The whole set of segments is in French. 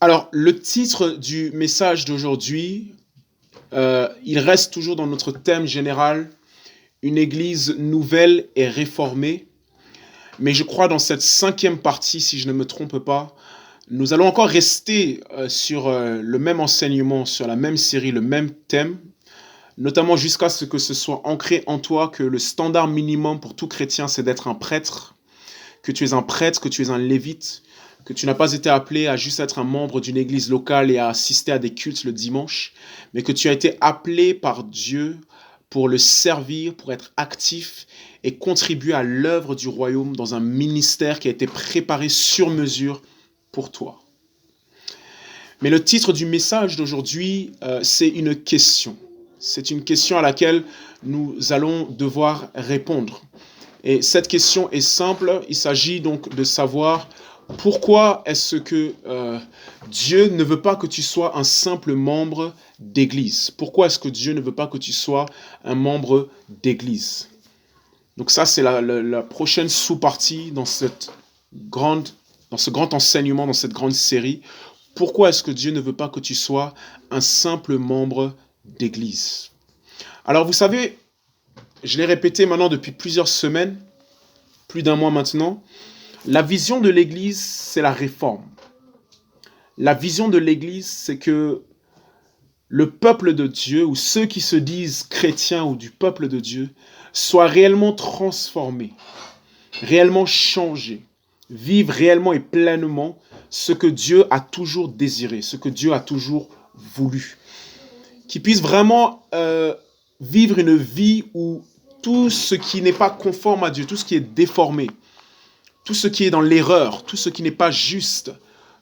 Alors, le titre du message d'aujourd'hui, il reste toujours dans notre thème général, une église nouvelle et réformée. Mais je crois dans cette cinquième partie, si je ne me trompe pas, nous allons encore rester sur le même enseignement, sur la même série, le même thème, notamment jusqu'à ce que ce soit ancré en toi que le standard minimum pour tout chrétien, c'est d'être un prêtre, que tu es un prêtre, que tu es un lévite, que tu n'as pas été appelé à juste être un membre d'une église locale et à assister à des cultes le dimanche, mais que tu as été appelé par Dieu pour le servir, pour être actif et contribuer à l'œuvre du royaume dans un ministère qui a été préparé sur mesure pour toi. Mais le titre du message d'aujourd'hui, c'est une question. C'est une question à laquelle nous allons devoir répondre. Et cette question est simple, il s'agit donc de savoir pourquoi est-ce que Dieu ne veut pas que tu sois un simple membre d'église? Pourquoi est-ce que Dieu ne veut pas que tu sois un membre d'église? Donc ça, c'est la prochaine sous-partie dans ce grand enseignement, dans cette grande série. Pourquoi est-ce que Dieu ne veut pas que tu sois un simple membre d'église? Alors vous savez, je l'ai répété maintenant depuis plusieurs semaines, plus d'un mois maintenant, la vision de l'Église, c'est la réforme. La vision de l'Église, c'est que le peuple de Dieu, ou ceux qui se disent chrétiens ou du peuple de Dieu, soient réellement transformés, réellement changés, vivent réellement et pleinement ce que Dieu a toujours désiré, ce que Dieu a toujours voulu. Qu'ils puissent vraiment vivre une vie où tout ce qui n'est pas conforme à Dieu, tout ce qui est déformé, tout ce qui est dans l'erreur, tout ce qui n'est pas juste,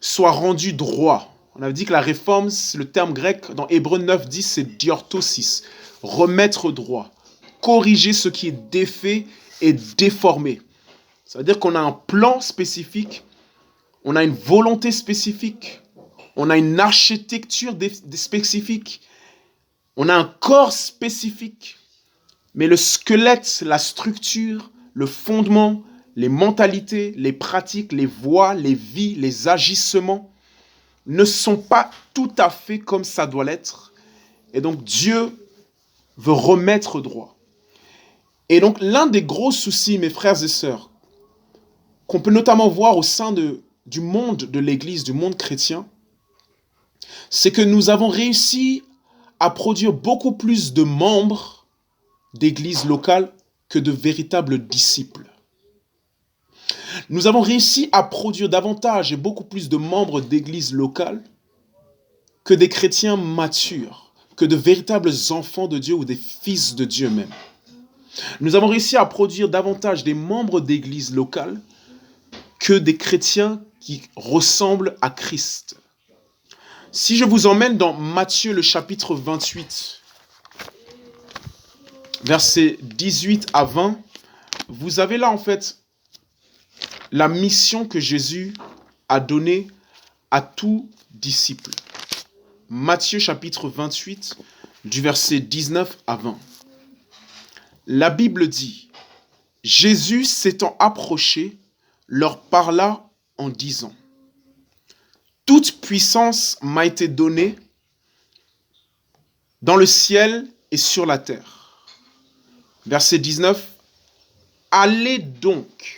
soit rendu droit. On avait dit que la réforme, le terme grec dans Hébreux 9, 10, c'est diorthosis, remettre droit, corriger ce qui est défait et déformé. Ça veut dire qu'on a un plan spécifique, on a une volonté spécifique, on a une architecture spécifique, on a un corps spécifique, mais le squelette, la structure, le fondement, les mentalités, les pratiques, les voies, les vies, les agissements ne sont pas tout à fait comme ça doit l'être. Et donc Dieu veut remettre droit. Et donc l'un des gros soucis, mes frères et sœurs, qu'on peut notamment voir au sein du monde de l'Église, du monde chrétien, c'est que nous avons réussi à produire beaucoup plus de membres d'églises locales que de véritables disciples. Nous avons réussi à produire davantage et beaucoup plus de membres d'églises locales que des chrétiens matures, que de véritables enfants de Dieu ou des fils de Dieu même. Nous avons réussi à produire davantage des membres d'églises locales que des chrétiens qui ressemblent à Christ. Si je vous emmène dans Matthieu le chapitre 28, versets 18 à 20, vous avez là en fait la mission que Jésus a donnée à tout disciple. Matthieu chapitre 28, du verset 19 à 20. La Bible dit, « Jésus s'étant approché, leur parla en disant, « Toute puissance m'a été donnée dans le ciel et sur la terre. » Verset 19, « Allez donc. »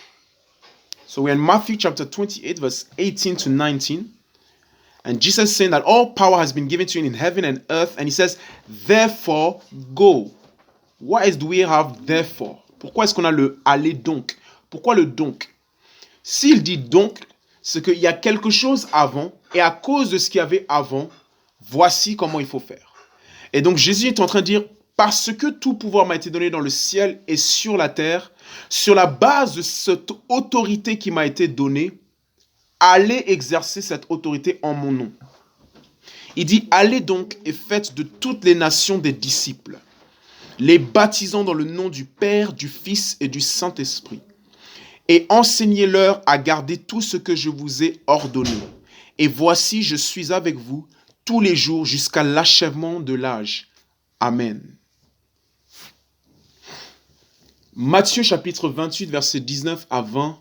So we're in Matthew chapter 28, verse 18 to 19. And Jesus is saying that all power has been given to him in heaven and earth. And he says, therefore, go. Why do we have therefore? Pourquoi est-ce qu'on a le aller donc? Pourquoi le donc? S'il dit donc, c'est qu'il y a quelque chose avant. Et à cause de ce qu'il y avait avant, voici comment il faut faire. Et donc Jésus est en train de dire, parce que tout pouvoir m'a été donné dans le ciel et sur la terre, sur la base de cette autorité qui m'a été donnée, allez exercer cette autorité en mon nom. Il dit, allez donc et faites de toutes les nations des disciples, les baptisant dans le nom du Père, du Fils et du Saint-Esprit, et enseignez-leur à garder tout ce que je vous ai ordonné. Et voici, je suis avec vous tous les jours jusqu'à l'achèvement de l'âge. Amen. Matthieu chapitre 28, versets 19 à 20,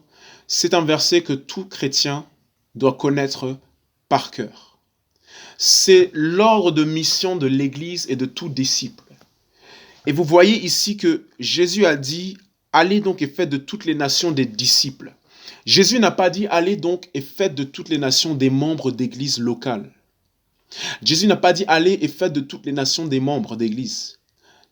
c'est un verset que tout chrétien doit connaître par cœur. C'est l'ordre de mission de l'Église et de tout disciple. Et vous voyez ici que Jésus a dit, allez donc et faites de toutes les nations des disciples. Jésus n'a pas dit, allez donc et faites de toutes les nations des membres d'église locales. Jésus n'a pas dit, allez et faites de toutes les nations des membres d'église,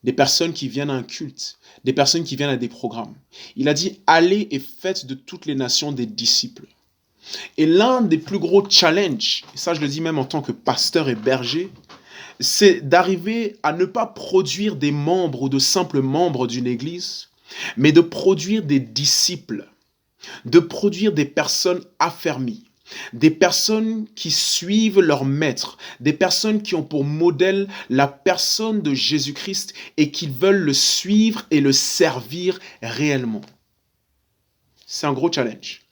des personnes qui viennent à un culte, des personnes qui viennent à des programmes. Il a dit, allez et faites de toutes les nations des disciples. Et l'un des plus gros challenges, et ça je le dis même en tant que pasteur et berger, c'est d'arriver à ne pas produire des membres ou de simples membres d'une église, mais de produire des disciples, de produire des personnes affermies, des personnes qui suivent leur maître, des personnes qui ont pour modèle la personne de Jésus-Christ et qui veulent le suivre et le servir réellement. C'est un gros challenge.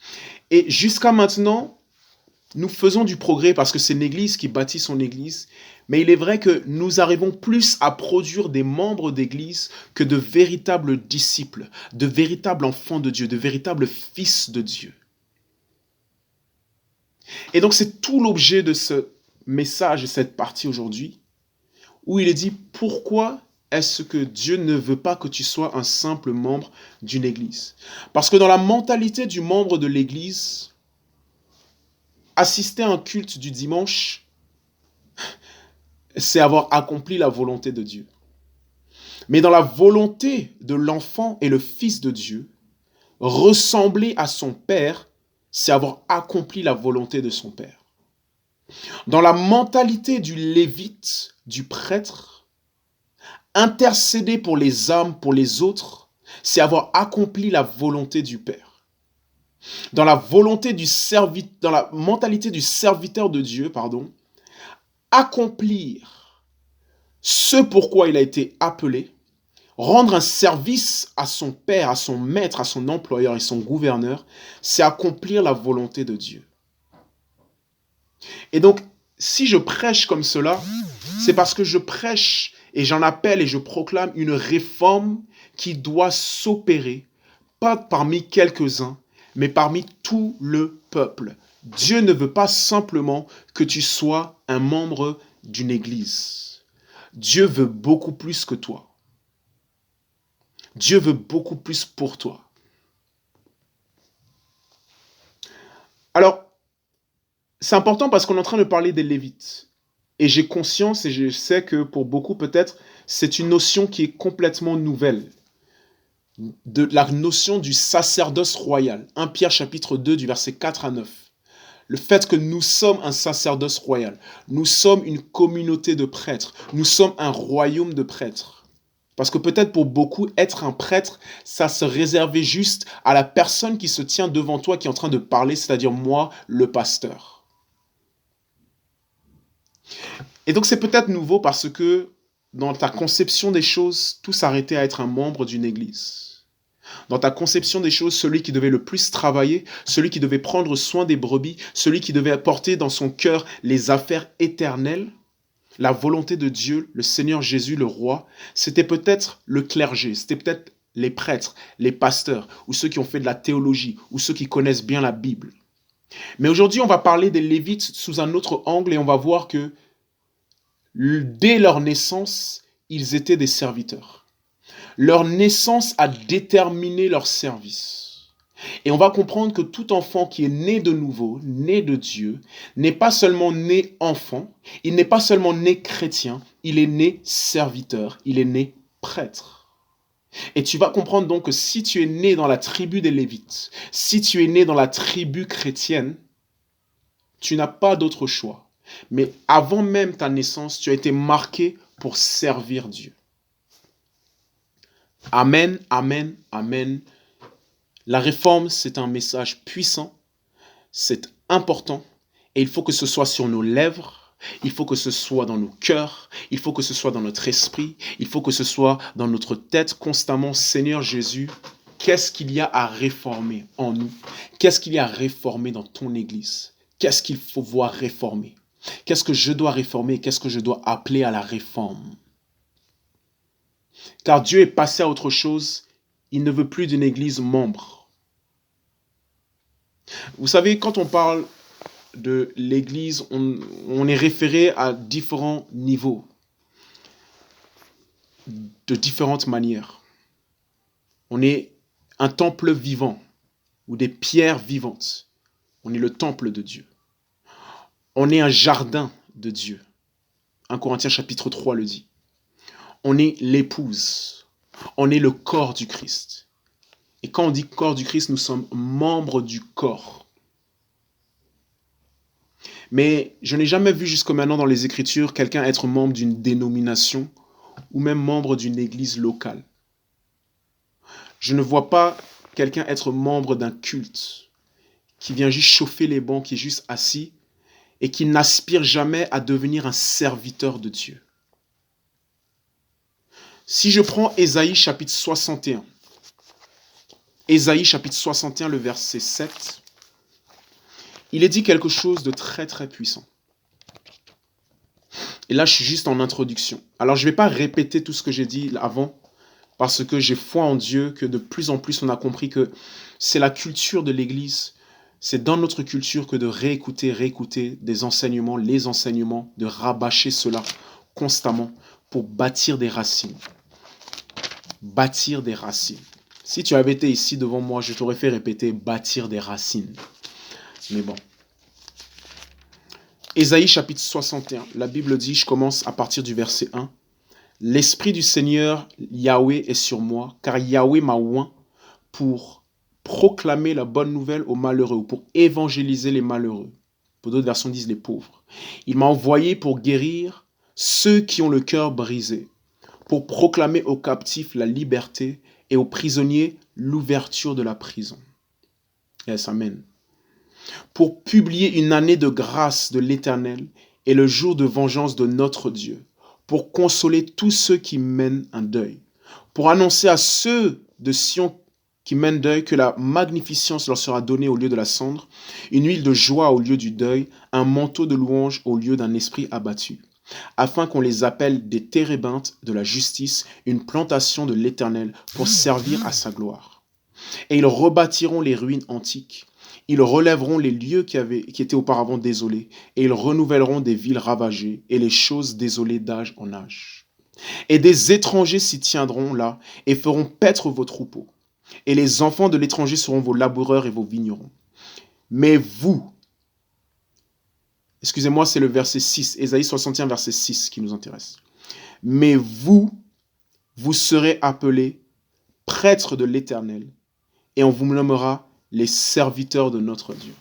Et jusqu'à maintenant, nous faisons du progrès parce que c'est l'église qui bâtit son église, mais il est vrai que nous arrivons plus à produire des membres d'église que de véritables disciples, de véritables enfants de Dieu, de véritables fils de Dieu. Et donc c'est tout l'objet de ce message, de cette partie aujourd'hui, où il est dit pourquoi est-ce que Dieu ne veut pas que tu sois un simple membre d'une église? Parce que dans la mentalité du membre de l'église, assister à un culte du dimanche, c'est avoir accompli la volonté de Dieu. Mais dans la volonté de l'enfant et le fils de Dieu, ressembler à son Père, c'est avoir accompli la volonté de son Père. Dans la mentalité du lévite, du prêtre, intercéder pour les âmes, pour les autres, c'est avoir accompli la volonté du Père. Dans la mentalité du serviteur de Dieu, accomplir ce pourquoi il a été appelé, rendre un service à son père, à son maître, à son employeur et son gouverneur, c'est accomplir la volonté de Dieu. Et donc, si je prêche comme cela, c'est parce que je prêche et j'en appelle et je proclame une réforme qui doit s'opérer, pas parmi quelques-uns, mais parmi tout le peuple. Dieu ne veut pas simplement que tu sois un membre d'une église. Dieu veut beaucoup plus que toi. Dieu veut beaucoup plus pour toi. Alors, c'est important parce qu'on est en train de parler des Lévites. Et j'ai conscience et je sais que pour beaucoup peut-être, c'est une notion qui est complètement nouvelle. De la notion du sacerdoce royal. 1 Pierre chapitre 2 du verset 4 à 9. Le fait que nous sommes un sacerdoce royal. Nous sommes une communauté de prêtres. Nous sommes un royaume de prêtres. Parce que peut-être pour beaucoup, être un prêtre, ça se réservait juste à la personne qui se tient devant toi, qui est en train de parler, c'est-à-dire moi, le pasteur. Et donc c'est peut-être nouveau parce que dans ta conception des choses, tout s'arrêtait à être un membre d'une église. Dans ta conception des choses, celui qui devait le plus travailler, celui qui devait prendre soin des brebis, celui qui devait apporter dans son cœur les affaires éternelles, la volonté de Dieu, le Seigneur Jésus, le roi, c'était peut-être le clergé, c'était peut-être les prêtres, les pasteurs, ou ceux qui ont fait de la théologie, ou ceux qui connaissent bien la Bible. Mais aujourd'hui, on va parler des Lévites sous un autre angle et on va voir que dès leur naissance, ils étaient des serviteurs. Leur naissance a déterminé leur service. Et on va comprendre que tout enfant qui est né de nouveau, né de Dieu, n'est pas seulement né enfant, il n'est pas seulement né chrétien, il est né serviteur, il est né prêtre. Et tu vas comprendre donc que si tu es né dans la tribu des Lévites, si tu es né dans la tribu chrétienne, tu n'as pas d'autre choix. Mais avant même ta naissance, tu as été marqué pour servir Dieu. Amen, amen, amen. La réforme, c'est un message puissant, c'est important, et il faut que ce soit sur nos lèvres, il faut que ce soit dans nos cœurs, il faut que ce soit dans notre esprit, il faut que ce soit dans notre tête constamment. Seigneur Jésus, qu'est-ce qu'il y a à réformer en nous? Qu'est-ce qu'il y a à réformer dans ton Église? Qu'est-ce qu'il faut voir réformer? Qu'est-ce que je dois réformer? Qu'est-ce que je dois appeler à la réforme? Car Dieu est passé à autre chose, il ne veut plus d'une Église membre. Vous savez, quand on parle de l'Église, on est référé à différents niveaux, de différentes manières. On est un temple vivant ou des pierres vivantes. On est le temple de Dieu. On est un jardin de Dieu. 1 Corinthiens chapitre 3 le dit. On est l'épouse. On est le corps du Christ. Et quand on dit corps du Christ, nous sommes membres du corps. Mais je n'ai jamais vu jusqu'à maintenant dans les Écritures quelqu'un être membre d'une dénomination ou même membre d'une église locale. Je ne vois pas quelqu'un être membre d'un culte qui vient juste chauffer les bancs, qui est juste assis et qui n'aspire jamais à devenir un serviteur de Dieu. Si je prends Ésaïe chapitre 61, Ésaïe chapitre 61, le verset 7, il est dit quelque chose de très très puissant. Et là, je suis juste en introduction. Alors, je ne vais pas répéter tout ce que j'ai dit avant, parce que j'ai foi en Dieu que de plus en plus, on a compris que c'est la culture de l'Église. C'est dans notre culture que de réécouter des enseignements, les enseignements, de rabâcher cela constamment pour bâtir des racines. Bâtir des racines. Si tu avais été ici devant moi, je t'aurais fait répéter bâtir des racines. Mais bon. Ésaïe chapitre 61, la Bible dit, je commence à partir du verset 1. L'Esprit du Seigneur Yahweh est sur moi, car Yahweh m'a oint pour proclamer la bonne nouvelle aux malheureux, ou pour évangéliser les malheureux. Pour d'autres versions disent les pauvres. Il m'a envoyé pour guérir ceux qui ont le cœur brisé, pour proclamer aux captifs la liberté et aux prisonniers l'ouverture de la prison. Yes, amen. Pour publier une année de grâce de l'Éternel et le jour de vengeance de notre Dieu, pour consoler tous ceux qui mènent un deuil, pour annoncer à ceux de Sion qui mènent deuil que la magnificence leur sera donnée au lieu de la cendre, une huile de joie au lieu du deuil, un manteau de louange au lieu d'un esprit abattu, afin qu'on les appelle des térébintes de la justice, une plantation de l'Éternel pour servir à sa gloire. Et ils rebâtiront les ruines antiques. Ils relèveront les lieux qui étaient auparavant désolés, et ils renouvelleront des villes ravagées et les choses désolées d'âge en âge. Et des étrangers s'y tiendront là et feront paître vos troupeaux. Et les enfants de l'étranger seront vos laboureurs et vos vignerons. Mais vous, excusez-moi, c'est le verset 6, Ésaïe 61, verset 6 qui nous intéresse. Mais vous serez appelés prêtres de l'Éternel, et on vous nommera les serviteurs de notre Dieu.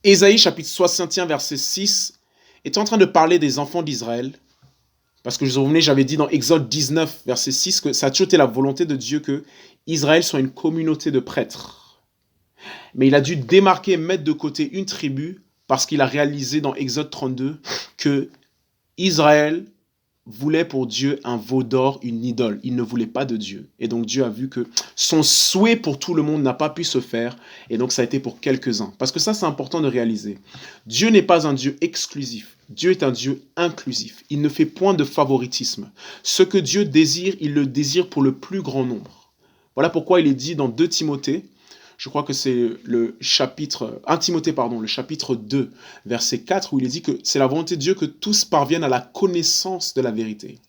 Ésaïe chapitre 61 verset 6 est en train de parler des enfants d'Israël, parce que je vous souvenez, j'avais dit dans Exode 19 verset 6 que ça a toujours été la volonté de Dieu que Israël soit une communauté de prêtres. Mais il a dû démarquer, mettre de côté une tribu, parce qu'il a réalisé dans Exode 32 que Israël voulait pour Dieu un veau d'or, une idole. Il ne voulait pas de Dieu. Et donc Dieu a vu que son souhait pour tout le monde n'a pas pu se faire. Et donc ça a été pour quelques-uns. Parce que ça, c'est important de réaliser. Dieu n'est pas un Dieu exclusif. Dieu est un Dieu inclusif. Il ne fait point de favoritisme. Ce que Dieu désire, il le désire pour le plus grand nombre. Voilà pourquoi il est dit dans 2 Timothée, je crois que c'est le chapitre, 1 Timothée, pardon, le chapitre 2, verset 4, où il est dit que c'est la volonté de Dieu que tous parviennent à la connaissance de la vérité.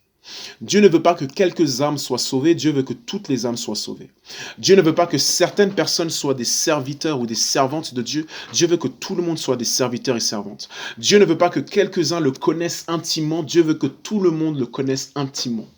Dieu ne veut pas que quelques âmes soient sauvées, Dieu veut que toutes les âmes soient sauvées. Dieu ne veut pas que certaines personnes soient des serviteurs ou des servantes de Dieu, Dieu veut que tout le monde soit des serviteurs et servantes. Dieu ne veut pas que quelques-uns le connaissent intimement, Dieu veut que tout le monde le connaisse intimement.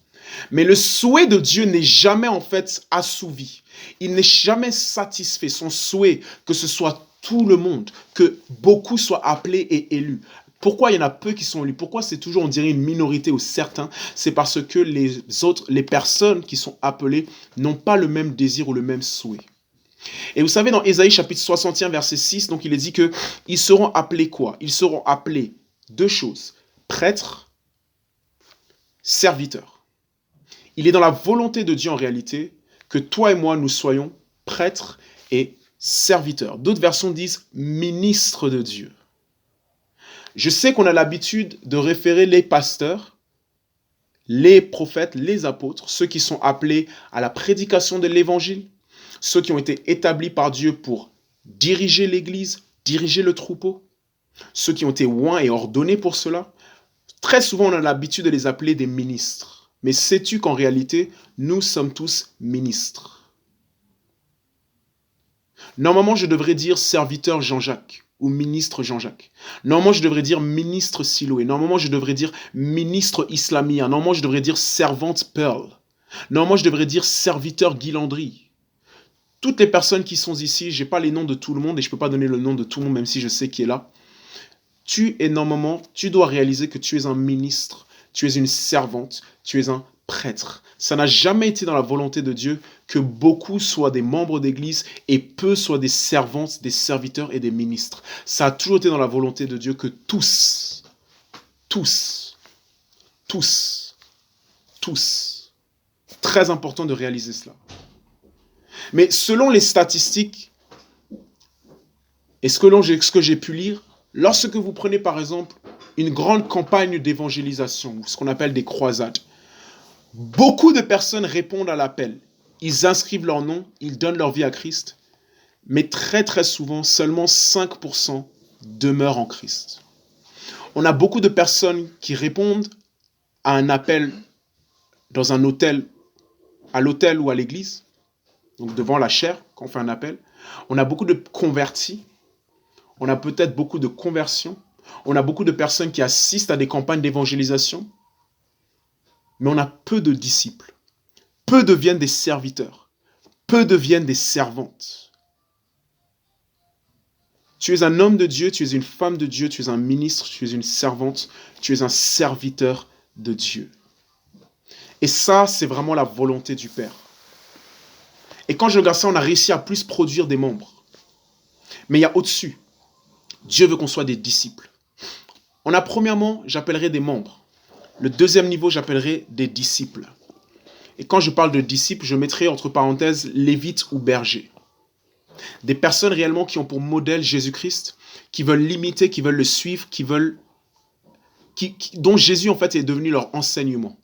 Mais le souhait de Dieu n'est jamais en fait assouvi. Il n'est jamais satisfait. Son souhait, que ce soit tout le monde, que beaucoup soient appelés et élus. Pourquoi il y en a peu qui sont élus? Pourquoi c'est toujours, on dirait, une minorité ou certains? C'est parce que les personnes qui sont appelées n'ont pas le même désir ou le même souhait. Et vous savez, dans Ésaïe chapitre 61, verset 6, donc il est dit que ils seront appelés quoi? Ils seront appelés 2 choses. Prêtres, serviteurs. Il est dans la volonté de Dieu en réalité que toi et moi, nous soyons prêtres et serviteurs. D'autres versions disent ministres de Dieu. Je sais qu'on a l'habitude de référer les pasteurs, les prophètes, les apôtres, ceux qui sont appelés à la prédication de l'évangile, ceux qui ont été établis par Dieu pour diriger l'église, diriger le troupeau, ceux qui ont été oints et ordonnés pour cela. Très souvent, on a l'habitude de les appeler des ministres. Mais sais-tu qu'en réalité, nous sommes tous ministres? Normalement, je devrais dire serviteur Jean-Jacques ou ministre Jean-Jacques. Normalement, je devrais dire ministre Siloé. Normalement, je devrais dire ministre Islamia. Normalement, je devrais dire servante Pearl. Normalement, je devrais dire serviteur Guy Landry. Toutes les personnes qui sont ici, je n'ai pas les noms de tout le monde et je ne peux pas donner le nom de tout le monde, même si je sais qui est là. Tu dois réaliser que tu es un ministre, tu es une servante, tu es un prêtre. Ça n'a jamais été dans la volonté de Dieu que beaucoup soient des membres d'église et peu soient des servantes, des serviteurs et des ministres. Ça a toujours été dans la volonté de Dieu que tous, très important de réaliser cela. Mais selon les statistiques et ce que j'ai pu lire, lorsque vous prenez par exemple une grande campagne d'évangélisation, ce qu'on appelle des croisades, beaucoup de personnes répondent à l'appel. Ils inscrivent leur nom, ils donnent leur vie à Christ, mais très très souvent, seulement 5% demeurent en Christ. On a beaucoup de personnes qui répondent à un appel dans un hôtel, à l'hôtel ou à l'église, donc devant la chaire, quand on fait un appel. On a beaucoup de convertis, on a peut-être beaucoup de conversions, on a beaucoup de personnes qui assistent à des campagnes d'évangélisation, mais on a peu de disciples. Peu deviennent des serviteurs, peu deviennent des servantes. Tu es un homme de Dieu, tu es une femme de Dieu, tu es un ministre, tu es une servante, tu es un serviteur de Dieu. Et ça, c'est vraiment la volonté du Père. Et quand je regarde ça, on a réussi à plus produire des membres. Mais il y a au-dessus. Dieu veut qu'on soit des disciples. On a premièrement, j'appellerai des membres. Le deuxième niveau, j'appellerai des disciples. Et quand je parle de disciples, je mettrai entre parenthèses lévites ou bergers. Des personnes réellement qui ont pour modèle Jésus-Christ, qui veulent l'imiter, qui veulent le suivre, dont Jésus en fait est devenu leur enseignement.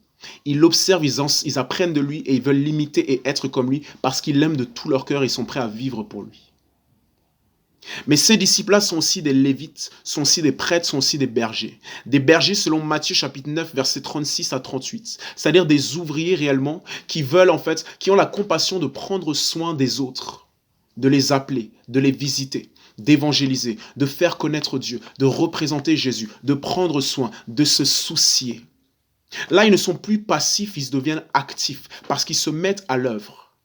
Ils l'observent, ils apprennent de lui et ils veulent l'imiter et être comme lui parce qu'ils l'aiment de tout leur cœur et ils sont prêts à vivre pour lui. Mais ces disciples-là sont aussi des lévites, sont aussi des prêtres, sont aussi des bergers. Des bergers selon Matthieu chapitre 9, versets 36 à 38. C'est-à-dire des ouvriers réellement qui veulent en fait, qui ont la compassion de prendre soin des autres, de les appeler, de les visiter, d'évangéliser, de faire connaître Dieu, de représenter Jésus, de prendre soin, de se soucier. Là, ils ne sont plus passifs, ils deviennent actifs parce qu'ils se mettent à l'œuvre.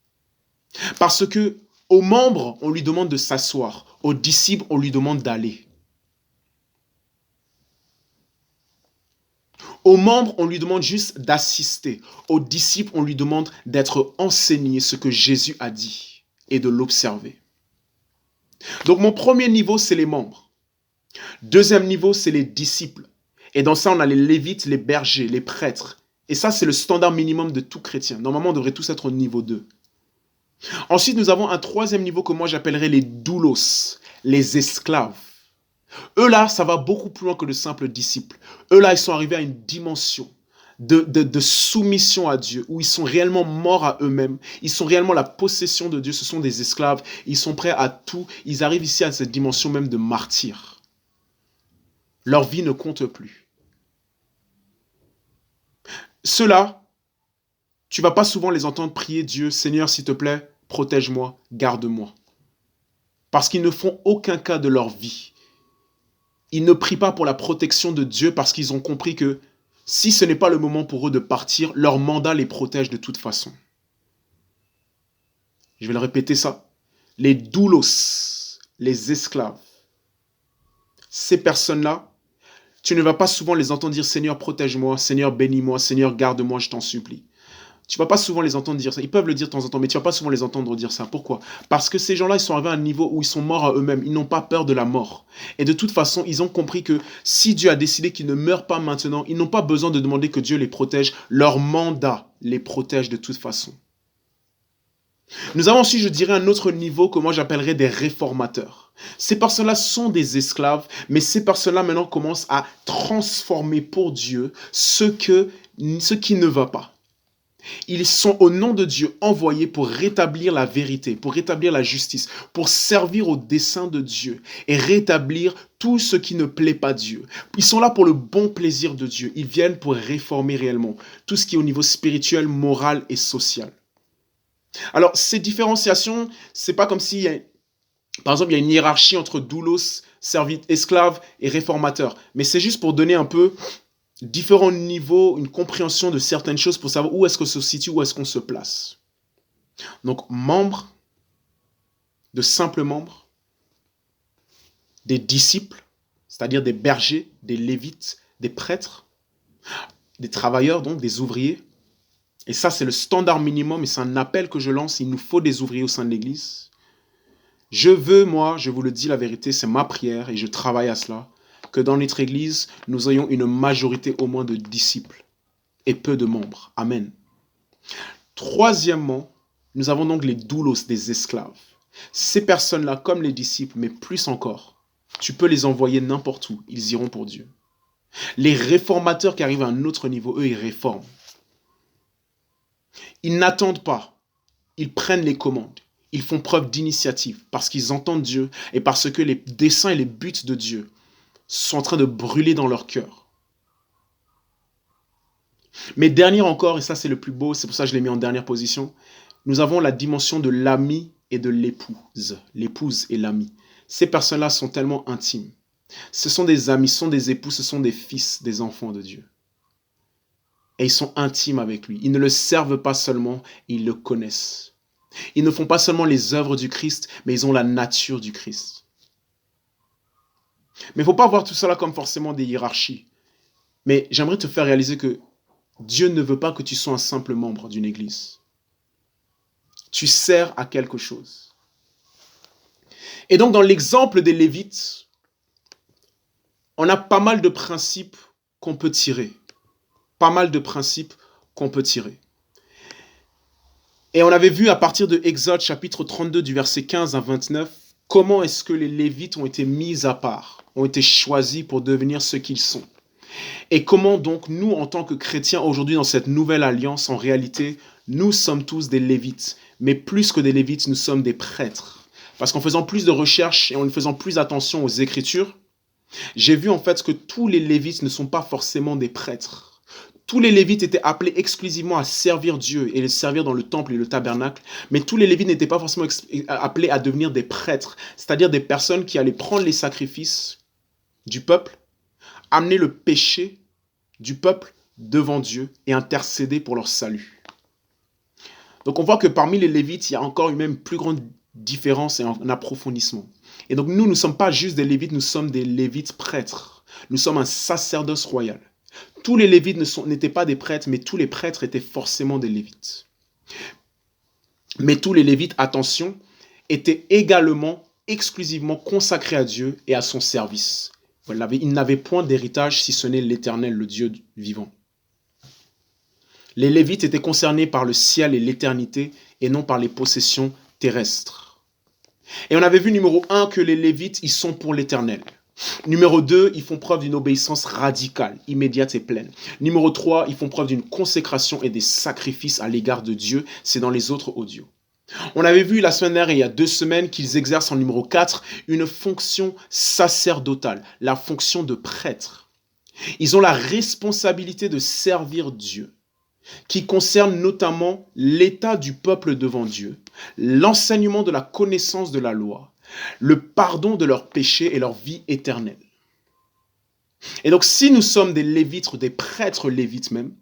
Parce que aux membres, on lui demande de s'asseoir. Aux disciples, on lui demande d'aller. Aux membres, on lui demande juste d'assister. Aux disciples, on lui demande d'être enseigné ce que Jésus a dit et de l'observer. Donc mon premier niveau, c'est les membres. Deuxième niveau, c'est les disciples. Et dans ça, on a les lévites, les bergers, les prêtres. Et ça, c'est le standard minimum de tout chrétien. Normalement, on devrait tous être au niveau 2. Ensuite, nous avons un troisième niveau que moi j'appellerais les doulos, les esclaves. Eux là, ça va beaucoup plus loin que de simples disciples. Eux là, ils sont arrivés à une dimension de soumission à Dieu, où ils sont réellement morts à eux-mêmes. Ils sont réellement la possession de Dieu, ce sont des esclaves. Ils sont prêts à tout. Ils arrivent ici à cette dimension même de martyr. Leur vie ne compte plus. Ceux-là, tu ne vas pas souvent les entendre prier Dieu, Seigneur, s'il te plaît, protège-moi, garde-moi. Parce qu'ils ne font aucun cas de leur vie. Ils ne prient pas pour la protection de Dieu parce qu'ils ont compris que si ce n'est pas le moment pour eux de partir, leur mandat les protège de toute façon. Je vais le répéter ça. Les doulos, les esclaves, ces personnes-là, tu ne vas pas souvent les entendre dire « Seigneur, protège-moi, Seigneur, bénis-moi, Seigneur, garde-moi, je t'en supplie ». Tu ne vas pas souvent les entendre dire ça. Ils peuvent le dire de temps en temps, mais tu ne vas pas souvent les entendre dire ça. Pourquoi? Parce que ces gens-là, ils sont arrivés à un niveau où ils sont morts à eux-mêmes. Ils n'ont pas peur de la mort. Et de toute façon, ils ont compris que si Dieu a décidé qu'ils ne meurent pas maintenant, ils n'ont pas besoin de demander que Dieu les protège. Leur mandat les protège de toute façon. Nous avons aussi, je dirais, un autre niveau que moi j'appellerais des réformateurs. Ces personnes-là sont des esclaves, mais ces personnes-là maintenant commencent à transformer pour Dieu ce qui ne va pas. Ils sont au nom de Dieu envoyés pour rétablir la vérité, pour rétablir la justice, pour servir au dessein de Dieu et rétablir tout ce qui ne plaît pas Dieu. Ils sont là pour le bon plaisir de Dieu. Ils viennent pour réformer réellement tout ce qui est au niveau spirituel, moral et social. Alors, ces différenciations, c'est pas comme si, par exemple, il y a une hiérarchie entre doulos, esclaves et réformateurs. Mais c'est juste pour donner un peu différents niveaux, une compréhension de certaines choses pour savoir où est-ce qu'on se situe, où est-ce qu'on se place. Donc, membres, de simples membres, des disciples, c'est-à-dire des bergers, des lévites, des prêtres, des travailleurs, donc des ouvriers. Et ça, c'est le standard minimum et c'est un appel que je lance. Il nous faut des ouvriers au sein de l'Église. Je veux, moi, je vous le dis la vérité, c'est ma prière et je travaille à cela, que dans notre Église, nous ayons une majorité au moins de disciples et peu de membres. Amen. Troisièmement, nous avons donc les doulos, des esclaves. Ces personnes-là, comme les disciples, mais plus encore, tu peux les envoyer n'importe où, ils iront pour Dieu. Les réformateurs qui arrivent à un autre niveau, eux, ils réforment. Ils n'attendent pas, ils prennent les commandes. Ils font preuve d'initiative parce qu'ils entendent Dieu et parce que les desseins et les buts de Dieu sont en train de brûler dans leur cœur. Mais dernier encore, et ça c'est le plus beau, c'est pour ça que je l'ai mis en dernière position, nous avons la dimension de l'ami et de l'épouse. L'épouse et l'ami. Ces personnes-là sont tellement intimes. Ce sont des amis, ce sont des époux, ce sont des fils, des enfants de Dieu. Et ils sont intimes avec lui. Ils ne le servent pas seulement, ils le connaissent. Ils ne font pas seulement les œuvres du Christ, mais ils ont la nature du Christ. Mais il ne faut pas voir tout cela comme forcément des hiérarchies. Mais j'aimerais te faire réaliser que Dieu ne veut pas que tu sois un simple membre d'une église. Tu sers à quelque chose. Et donc dans l'exemple des Lévites, on a pas mal de principes qu'on peut tirer. Pas mal de principes qu'on peut tirer. Et on avait vu à partir de Exode chapitre 32 du verset 15 à 29, comment est-ce que les Lévites ont été mis à part, ont été choisis pour devenir ce qu'ils sont. Et comment donc nous, en tant que chrétiens aujourd'hui dans cette nouvelle alliance, en réalité, nous sommes tous des Lévites. Mais plus que des Lévites, nous sommes des prêtres. Parce qu'en faisant plus de recherches et en faisant plus attention aux Écritures, j'ai vu en fait que tous les Lévites ne sont pas forcément des prêtres. Tous les Lévites étaient appelés exclusivement à servir Dieu et les servir dans le temple et le tabernacle, mais tous les Lévites n'étaient pas forcément appelés à devenir des prêtres, c'est-à-dire des personnes qui allaient prendre les sacrifices du peuple, amener le péché du peuple devant Dieu et intercéder pour leur salut. Donc on voit que parmi les Lévites, il y a encore une même plus grande différence et un approfondissement. Et donc nous ne sommes pas juste des Lévites, nous sommes des Lévites prêtres. Nous sommes un sacerdoce royal. Tous les Lévites n'étaient pas des prêtres, mais tous les prêtres étaient forcément des Lévites. Mais tous les Lévites, attention, étaient également, exclusivement consacrés à Dieu et à son service. Ils n'avaient point d'héritage si ce n'est l'Éternel, le Dieu vivant. Les Lévites étaient concernés par le ciel et l'éternité et non par les possessions terrestres. Et on avait vu numéro 1 que les Lévites, ils sont pour l'Éternel. Numéro 2, ils font preuve d'une obéissance radicale, immédiate et pleine. Numéro 3, ils font preuve d'une consécration et des sacrifices à l'égard de Dieu. C'est dans les autres audios. On avait vu la semaine dernière, il y a 2 semaines, qu'ils exercent en numéro 4 une fonction sacerdotale, la fonction de prêtre. Ils ont la responsabilité de servir Dieu, qui concerne notamment l'état du peuple devant Dieu, l'enseignement de la connaissance de la loi, le pardon de leurs péchés et leur vie éternelle. Et donc, si nous sommes des lévites, des prêtres lévites même,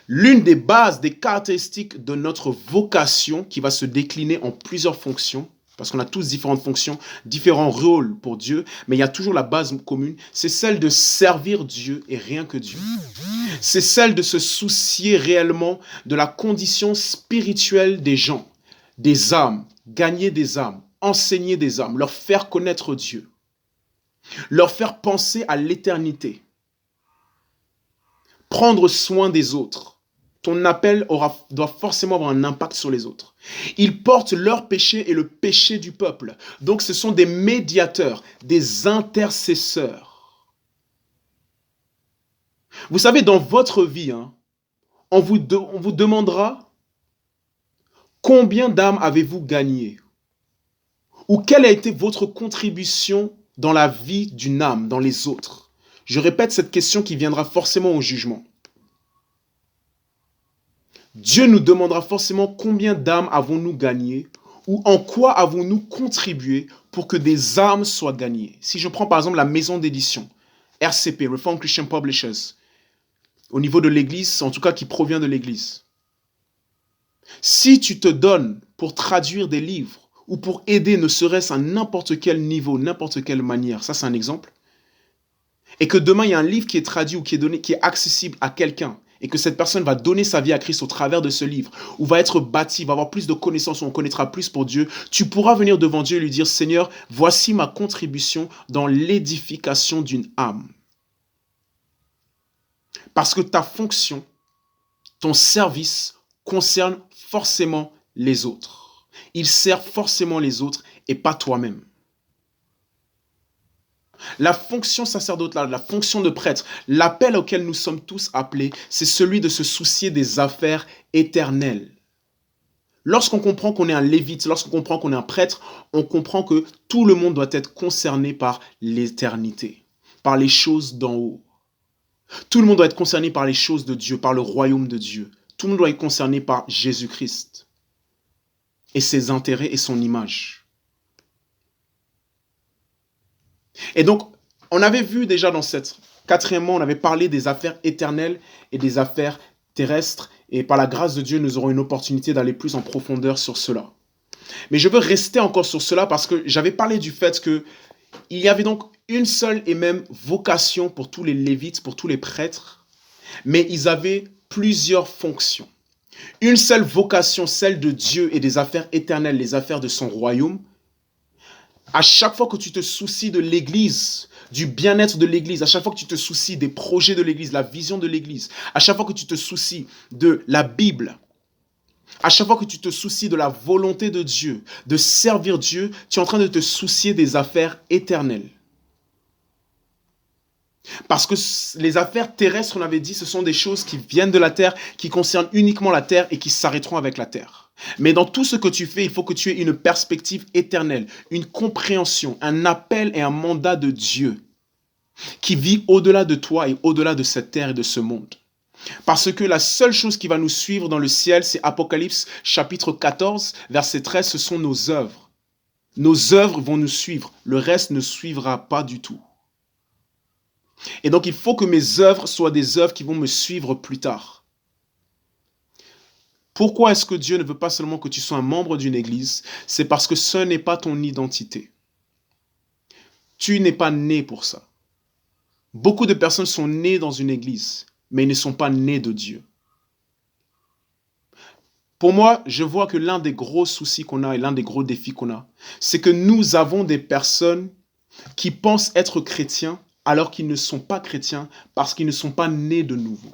l'une des bases, des caractéristiques de notre vocation, qui va se décliner en plusieurs fonctions, parce qu'on a tous différentes fonctions, différents rôles pour Dieu, mais il y a toujours la base commune, c'est celle de servir Dieu et rien que Dieu. C'est celle de se soucier réellement de la condition spirituelle des gens, des âmes, gagner des âmes, enseigner des âmes, leur faire connaître Dieu, leur faire penser à l'éternité, prendre soin des autres. Ton appel doit forcément avoir un impact sur les autres. Ils portent leur péché et le péché du peuple. Donc ce sont des médiateurs, des intercesseurs. Vous savez, dans votre vie, on vous demandera combien d'âmes avez-vous gagné? Ou quelle a été votre contribution dans la vie d'une âme, dans les autres? Je répète cette question qui viendra forcément au jugement. Dieu nous demandera forcément combien d'âmes avons-nous gagné ou en quoi avons-nous contribué pour que des âmes soient gagnées. Si je prends par exemple la maison d'édition, RCP, Reformed Christian Publishers, au niveau de l'Église, en tout cas qui provient de l'Église. Si tu te donnes pour traduire des livres ou pour aider ne serait-ce à n'importe quel niveau, n'importe quelle manière, ça c'est un exemple, et que demain il y a un livre qui est traduit ou qui est donné, qui est accessible à quelqu'un, et que cette personne va donner sa vie à Christ au travers de ce livre, ou va être bâti, va avoir plus de connaissances, ou on connaîtra plus pour Dieu, tu pourras venir devant Dieu et lui dire, Seigneur, voici ma contribution dans l'édification d'une âme. Parce que ta fonction, ton service concerne forcément les autres. Il sert forcément les autres et pas toi-même. La fonction sacerdotale, la fonction de prêtre, l'appel auquel nous sommes tous appelés, c'est celui de se soucier des affaires éternelles. Lorsqu'on comprend qu'on est un lévite, lorsqu'on comprend qu'on est un prêtre, on comprend que tout le monde doit être concerné par l'éternité, par les choses d'en haut. Tout le monde doit être concerné par les choses de Dieu, par le royaume de Dieu. Tout le monde doit être concerné par Jésus-Christ et ses intérêts et son image. Et donc, on avait vu déjà dans cette quatrièmement, on avait parlé des affaires éternelles et des affaires terrestres. Et par la grâce de Dieu, nous aurons une opportunité d'aller plus en profondeur sur cela. Mais je veux rester encore sur cela parce que j'avais parlé du fait qu'il y avait donc une seule et même vocation pour tous les lévites, pour tous les prêtres, mais ils avaient plusieurs fonctions. Une seule vocation, celle de Dieu et des affaires éternelles, les affaires de son royaume. À chaque fois que tu te soucies de l'Église, du bien-être de l'Église, à chaque fois que tu te soucies des projets de l'Église, la vision de l'Église, à chaque fois que tu te soucies de la Bible, à chaque fois que tu te soucies de la volonté de Dieu, de servir Dieu, tu es en train de te soucier des affaires éternelles. Parce que les affaires terrestres, on avait dit, ce sont des choses qui viennent de la terre, qui concernent uniquement la terre et qui s'arrêteront avec la terre. Mais dans tout ce que tu fais, il faut que tu aies une perspective éternelle, une compréhension, un appel et un mandat de Dieu qui vit au-delà de toi et au-delà de cette terre et de ce monde. Parce que la seule chose qui va nous suivre dans le ciel, c'est Apocalypse chapitre 14, verset 13, ce sont nos œuvres. Nos œuvres vont nous suivre, le reste ne suivra pas du tout. Et donc il faut que mes œuvres soient des œuvres qui vont me suivre plus tard. Pourquoi est-ce que Dieu ne veut pas seulement que tu sois un membre d'une église? C'est parce que ce n'est pas ton identité. Tu n'es pas né pour ça. Beaucoup de personnes sont nées dans une église, mais ils ne sont pas nés de Dieu. Pour moi, je vois que l'un des gros soucis qu'on a et l'un des gros défis qu'on a, c'est que nous avons des personnes qui pensent être chrétiens alors qu'ils ne sont pas chrétiens parce qu'ils ne sont pas nés de nouveau.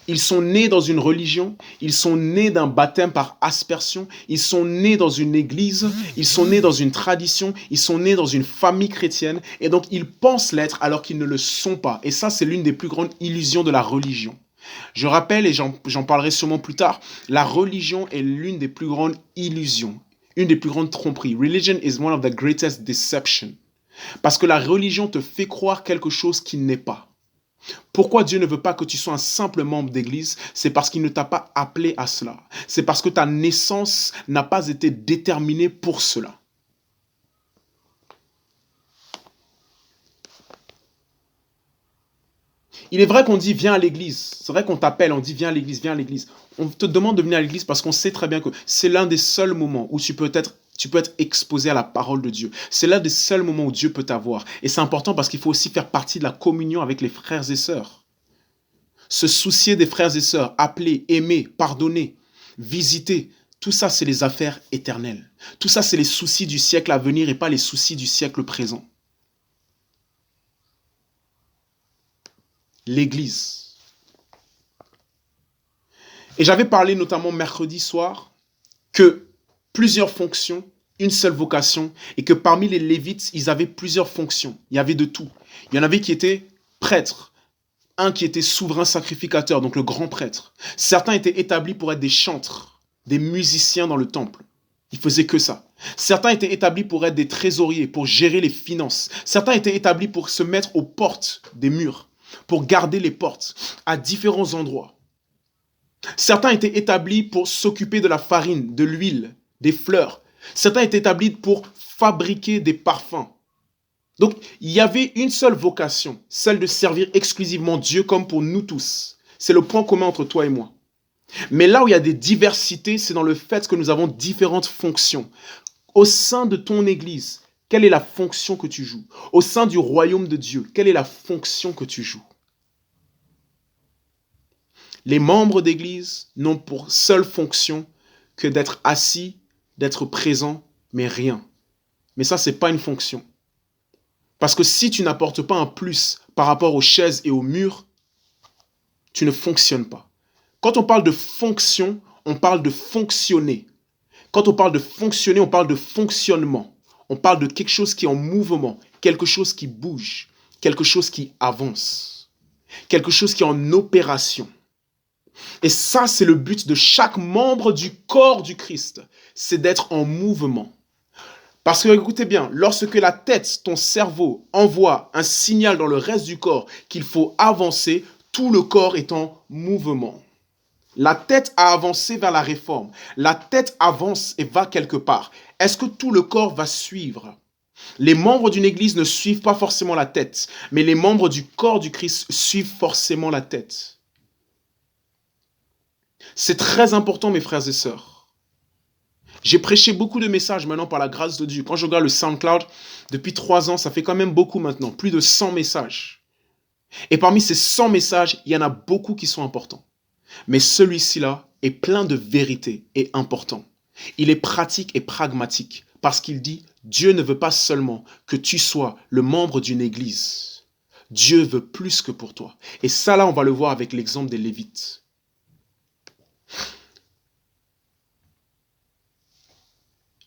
Ils sont nés dans une religion, ils sont nés d'un baptême par aspersion, ils sont nés dans une église, ils sont nés dans une tradition, ils sont nés dans une famille chrétienne, et donc ils pensent l'être alors qu'ils ne le sont pas. Et ça, c'est l'une des plus grandes illusions de la religion. Je rappelle, et j'en parlerai sûrement plus tard, la religion est l'une des plus grandes illusions, une des plus grandes tromperies. Religion is one of the greatest deception. Parce que la religion te fait croire quelque chose qui n'est pas. Pourquoi Dieu ne veut pas que tu sois un simple membre d'église? C'est parce qu'il ne t'a pas appelé à cela. C'est parce que ta naissance n'a pas été déterminée pour cela. Il est vrai qu'on dit viens à l'église. C'est vrai qu'on t'appelle, on dit viens à l'église, viens à l'église. On te demande de venir à l'église parce qu'on sait très bien que c'est l'un des seuls moments où tu peux être exposé à la parole de Dieu. C'est l'un des seuls moments où Dieu peut t'avoir. Et c'est important parce qu'il faut aussi faire partie de la communion avec les frères et sœurs. Se soucier des frères et sœurs, appeler, aimer, pardonner, visiter. Tout ça, c'est les affaires éternelles. Tout ça, c'est les soucis du siècle à venir et pas les soucis du siècle présent. L'Église. Et j'avais parlé notamment mercredi soir que plusieurs fonctions, une seule vocation, et que parmi les Lévites, ils avaient plusieurs fonctions. Il y avait de tout. Il y en avait qui étaient prêtres, un qui était souverain sacrificateur, donc le grand prêtre. Certains étaient établis pour être des chantres, des musiciens dans le temple. Ils faisaient que ça. Certains étaient établis pour être des trésoriers, pour gérer les finances. Certains étaient établis pour se mettre aux portes des murs, pour garder les portes à différents endroits. Certains étaient établis pour s'occuper de la farine, de l'huile, des fleurs. Certains étaient établis pour fabriquer des parfums. Donc, il y avait une seule vocation, celle de servir exclusivement Dieu comme pour nous tous. C'est le point commun entre toi et moi. Mais là où il y a des diversités, c'est dans le fait que nous avons différentes fonctions. Au sein de ton église, quelle est la fonction que tu joues? Au sein du royaume de Dieu, quelle est la fonction que tu joues? Les membres d'église n'ont pour seule fonction que d'être assis, d'être présents, mais rien. Mais ça, ce n'est pas une fonction. Parce que si tu n'apportes pas un plus par rapport aux chaises et aux murs, tu ne fonctionnes pas. Quand on parle de fonction, on parle de fonctionner. Quand on parle de fonctionner, on parle de fonctionnement. On parle de quelque chose qui est en mouvement, quelque chose qui bouge, quelque chose qui avance, quelque chose qui est en opération. Et ça, c'est le but de chaque membre du corps du Christ, c'est d'être en mouvement. Parce que, écoutez bien, lorsque la tête, ton cerveau, envoie un signal dans le reste du corps qu'il faut avancer, tout le corps est en mouvement. La tête a avancé vers la réforme. La tête avance et va quelque part. Est-ce que tout le corps va suivre? Les membres d'une église ne suivent pas forcément la tête, mais les membres du corps du Christ suivent forcément la tête. C'est très important, mes frères et sœurs. J'ai prêché beaucoup de messages maintenant par la grâce de Dieu. Quand je regarde le SoundCloud, depuis 3 ans, ça fait quand même beaucoup maintenant, plus de 100 messages. Et parmi ces 100 messages, il y en a beaucoup qui sont importants. Mais celui-ci-là est plein de vérité et important. Il est pratique et pragmatique parce qu'il dit Dieu ne veut pas seulement que tu sois le membre d'une église. Dieu veut plus que pour toi. Et ça, là, on va le voir avec l'exemple des Lévites.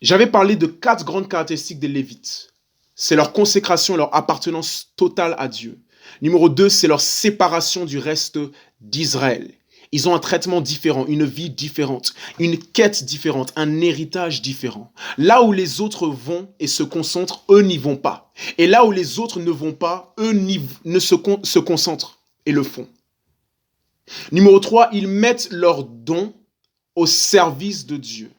J'avais parlé de 4 grandes caractéristiques des Lévites. C'est leur consécration, leur appartenance totale à Dieu. Numéro 2, c'est leur séparation du reste d'Israël. Ils ont un traitement différent, une vie différente, une quête différente, un héritage différent. Là où les autres vont et se concentrent, eux n'y vont pas. Et là où les autres ne vont pas, eux ne se concentrent et le font. Numéro 3, ils mettent leurs dons au service de Dieu.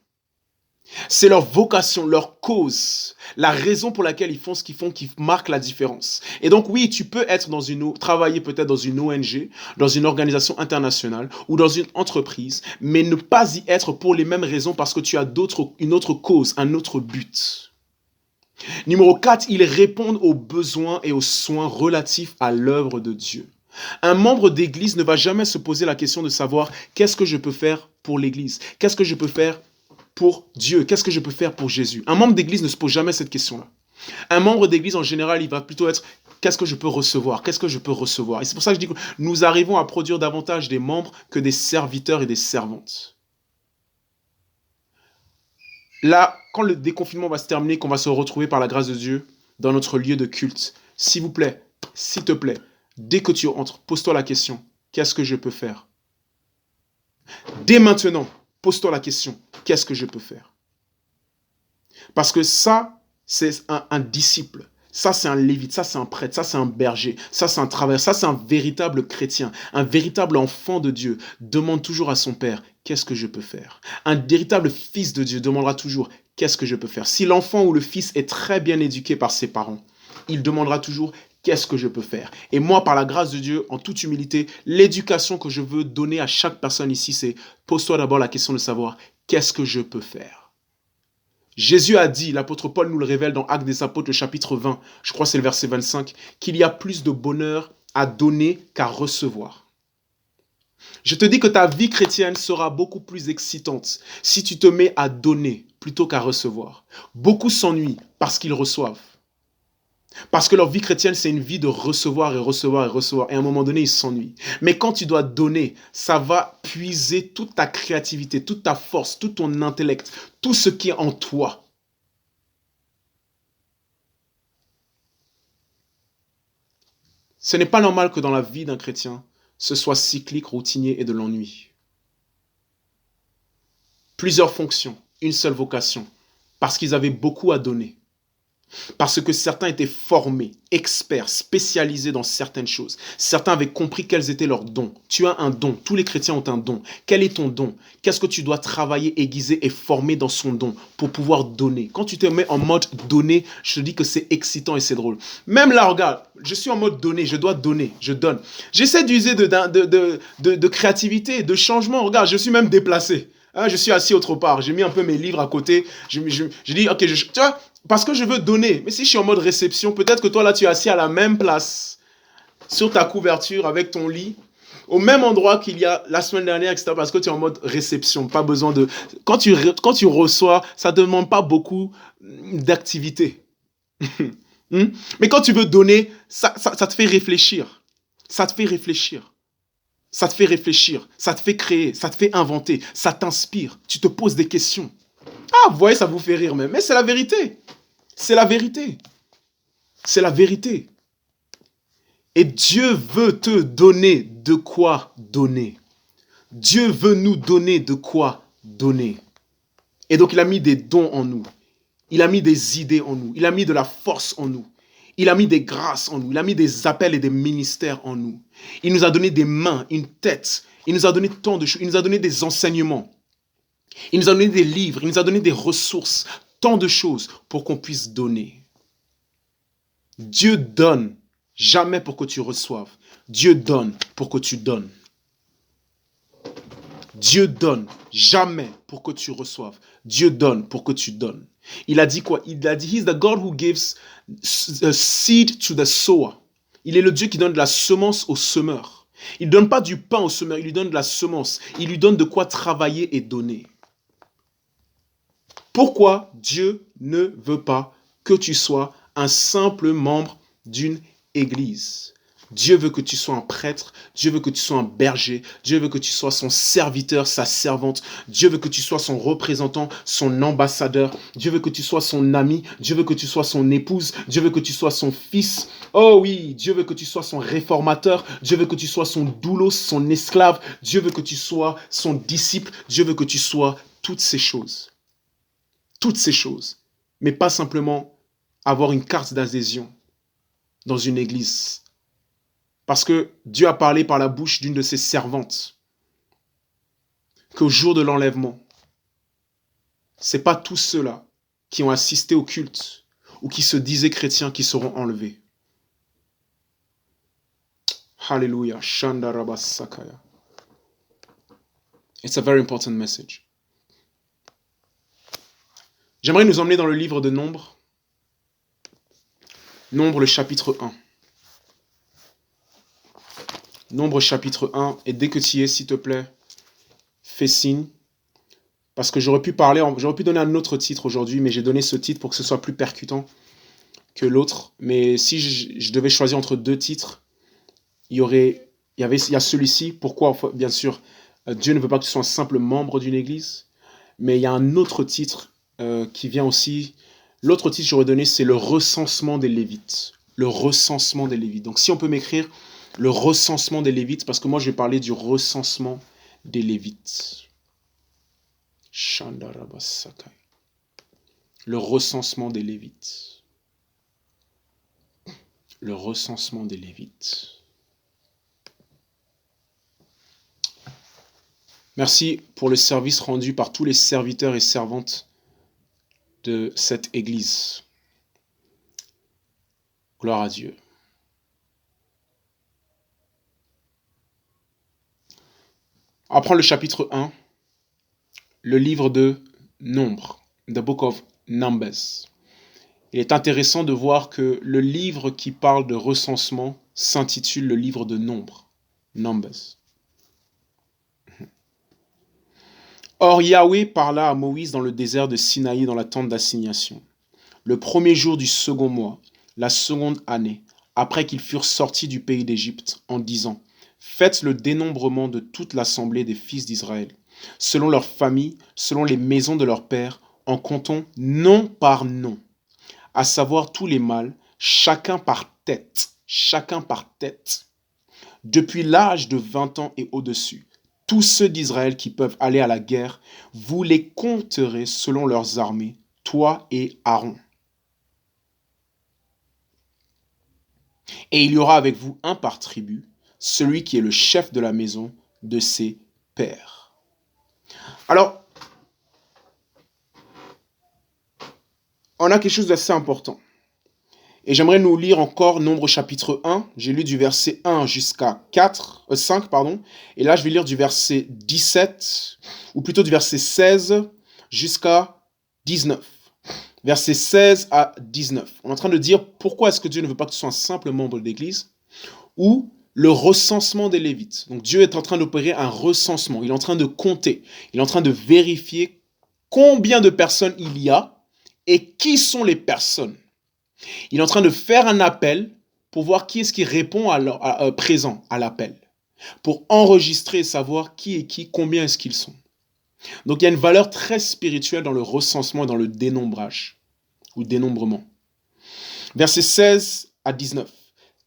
C'est leur vocation, leur cause, la raison pour laquelle ils font ce qu'ils font qui marque la différence. Et donc oui, tu peux être travailler peut-être dans une ONG, dans une organisation internationale ou dans une entreprise, mais ne pas y être pour les mêmes raisons parce que tu as une autre cause, un autre but. Numéro 4, ils répondent aux besoins et aux soins relatifs à l'œuvre de Dieu. Un membre d'église ne va jamais se poser la question de savoir qu'est-ce que je peux faire pour l'église, qu'est-ce que je peux faire pour Dieu, qu'est-ce que je peux faire pour Jésus? Un membre d'église ne se pose jamais cette question-là. Un membre d'église, en général, il va plutôt être qu'est-ce que je peux recevoir? Qu'est-ce que je peux recevoir? Et c'est pour ça que je dis que nous arrivons à produire davantage des membres que des serviteurs et des servantes. Là, quand le déconfinement va se terminer, qu'on va se retrouver par la grâce de Dieu dans notre lieu de culte, s'il vous plaît, s'il te plaît, dès que tu entres, pose-toi la question, qu'est-ce que je peux faire? Dès maintenant, pose-toi la question, qu'est-ce que je peux faire? Parce que ça, c'est un disciple. Ça, c'est un lévite. Ça, c'est un prêtre. Ça, c'est un berger. Ça, c'est un travailleur. Ça, c'est un véritable chrétien. Un véritable enfant de Dieu demande toujours à son père, qu'est-ce que je peux faire? Un véritable fils de Dieu demandera toujours, qu'est-ce que je peux faire? Si l'enfant ou le fils est très bien éduqué par ses parents, il demandera toujours, qu'est-ce que je peux faire? Et moi, par la grâce de Dieu, en toute humilité, l'éducation que je veux donner à chaque personne ici, c'est pose-toi d'abord la question de savoir, qu'est-ce que je peux faire? Jésus a dit, l'apôtre Paul nous le révèle dans Actes des Apôtres, le chapitre 20, je crois que c'est le verset 25, qu'il y a plus de bonheur à donner qu'à recevoir. Je te dis que ta vie chrétienne sera beaucoup plus excitante si tu te mets à donner plutôt qu'à recevoir. Beaucoup s'ennuient parce qu'ils reçoivent. Parce que leur vie chrétienne, c'est une vie de recevoir et recevoir et recevoir. Et à un moment donné, ils s'ennuient. Mais quand tu dois donner, ça va puiser toute ta créativité, toute ta force, tout ton intellect, tout ce qui est en toi. Ce n'est pas normal que dans la vie d'un chrétien, ce soit cyclique, routinier et de l'ennui. Plusieurs fonctions, une seule vocation, parce qu'ils avaient beaucoup à donner. Parce que certains étaient formés, experts, spécialisés dans certaines choses. Certains avaient compris quels étaient leurs dons. Tu as un don. Tous les chrétiens ont un don. Quel est ton don? Qu'est-ce que tu dois travailler, aiguiser et former dans son don pour pouvoir donner? Quand tu te mets en mode donner, je te dis que c'est excitant et c'est drôle. Même là, regarde, je suis en mode donner, je dois donner, je donne. J'essaie d'user de créativité, de changement. Regarde, je suis même déplacé. Hein, je suis assis autre part. J'ai mis un peu mes livres à côté. J'ai dit, ok, tu vois, parce que je veux donner. Mais si je suis en mode réception, peut-être que toi, là, tu es assis à la même place, sur ta couverture, avec ton lit, au même endroit qu'il y a la semaine dernière, etc. Parce que tu es en mode réception. Pas besoin de... Quand tu reçois, ça ne demande pas beaucoup d'activité. Mais quand tu veux donner, ça te fait réfléchir. Ça te fait réfléchir. Ça te fait réfléchir. Ça te fait créer. Ça te fait inventer. Ça t'inspire. Tu te poses des questions. Ah, vous voyez, ça vous fait rire même. Mais c'est la vérité. C'est la vérité. C'est la vérité. Et Dieu veut te donner de quoi donner. Dieu veut nous donner de quoi donner. Et donc, il a mis des dons en nous. Il a mis des idées en nous. Il a mis de la force en nous. Il a mis des grâces en nous. Il a mis des appels et des ministères en nous. Il nous a donné des mains, une tête. Il nous a donné tant de choses. Il nous a donné des enseignements. Il nous a donné des livres. Il nous a donné des ressources. Tant de choses pour qu'on puisse donner. Dieu donne jamais pour que tu reçoives. Dieu donne pour que tu donnes. Dieu donne jamais pour que tu reçoives. Dieu donne pour que tu donnes. Il a dit quoi? Il a dit, He's the God who gives a seed to the sower. Il est le Dieu qui donne de la semence au semeur. Il ne donne pas du pain au semeur, il lui donne de la semence. Il lui donne de quoi travailler et donner. Pourquoi Dieu ne veut pas que tu sois un simple membre d'une église? Dieu veut que tu sois un prêtre, Dieu veut que tu sois un berger, Dieu veut que tu sois son serviteur, sa servante, Dieu veut que tu sois son représentant, son ambassadeur, Dieu veut que tu sois son ami, Dieu veut que tu sois son épouse, Dieu veut que tu sois son fils. Oh oui, Dieu veut que tu sois son réformateur, Dieu veut que tu sois son doulos, son esclave, Dieu veut que tu sois son disciple, Dieu veut que tu sois toutes ces choses. Toutes ces choses, mais pas simplement avoir une carte d'adhésion dans une église. Parce que Dieu a parlé par la bouche d'une de ses servantes qu'au jour de l'enlèvement, ce n'est pas tous ceux-là qui ont assisté au culte ou qui se disaient chrétiens qui seront enlevés. Hallelujah. Shandarabas Sakaya. It's a very important message. J'aimerais nous emmener dans le livre de Nombre. Nombre, le chapitre 1. Nombre, chapitre 1. Et dès que tu y es, s'il te plaît, fais signe. Parce que j'aurais pu donner un autre titre aujourd'hui, mais j'ai donné ce titre pour que ce soit plus percutant que l'autre. Mais si je devais choisir entre deux titres, il y a celui-ci. Pourquoi? Bien sûr, Dieu ne veut pas que tu sois un simple membre d'une église. Mais il y a un autre titre qui vient aussi. L'autre titre que j'aurais donné, c'est le recensement des Lévites. Le recensement des Lévites. Donc si on peut m'écrire le recensement des Lévites, parce que moi je vais parler du recensement des Lévites. Le recensement des Lévites. Le recensement des Lévites. Merci pour le service rendu par tous les serviteurs et servantes de cette église. Gloire à Dieu. On va prendre le chapitre 1, le livre de Nombre, the book of Numbers. Il est intéressant de voir que le livre qui parle de recensement s'intitule le livre de Nombre, Numbers. Or Yahweh parla à Moïse dans le désert de Sinaï dans la tente d'assignation, le premier jour du second mois, la seconde année, après qu'ils furent sortis du pays d'Égypte, en disant: Faites le dénombrement de toute l'assemblée des fils d'Israël, selon leurs familles, selon les maisons de leurs pères, en comptant nom par nom, à savoir tous les mâles, chacun par tête, chacun par tête, depuis l'âge de 20 ans et au-dessus. Tous ceux d'Israël qui peuvent aller à la guerre, vous les compterez selon leurs armées, toi et Aaron. Et il y aura avec vous un par tribu, celui qui est le chef de la maison de ses pères. Alors, on a quelque chose d'assez important. Et j'aimerais nous lire encore Nombre chapitre 1. J'ai lu du verset 1 jusqu'à 5. Et là, je vais lire du verset 17, ou plutôt du verset 16 jusqu'à 19. Verset 16 à 19. On est en train de dire pourquoi est-ce que Dieu ne veut pas que tu sois un simple membre de l'Église, ou le recensement des Lévites. Donc Dieu est en train d'opérer un recensement. Il est en train de compter. Il est en train de vérifier combien de personnes il y a et qui sont les personnes. Il est en train de faire un appel pour voir qui est-ce qui répond présent à l'appel. Pour enregistrer et savoir qui est qui, combien est-ce qu'ils sont. Donc il y a une valeur très spirituelle dans le recensement et dans le dénombrage ou dénombrement. Versets 16 à 19.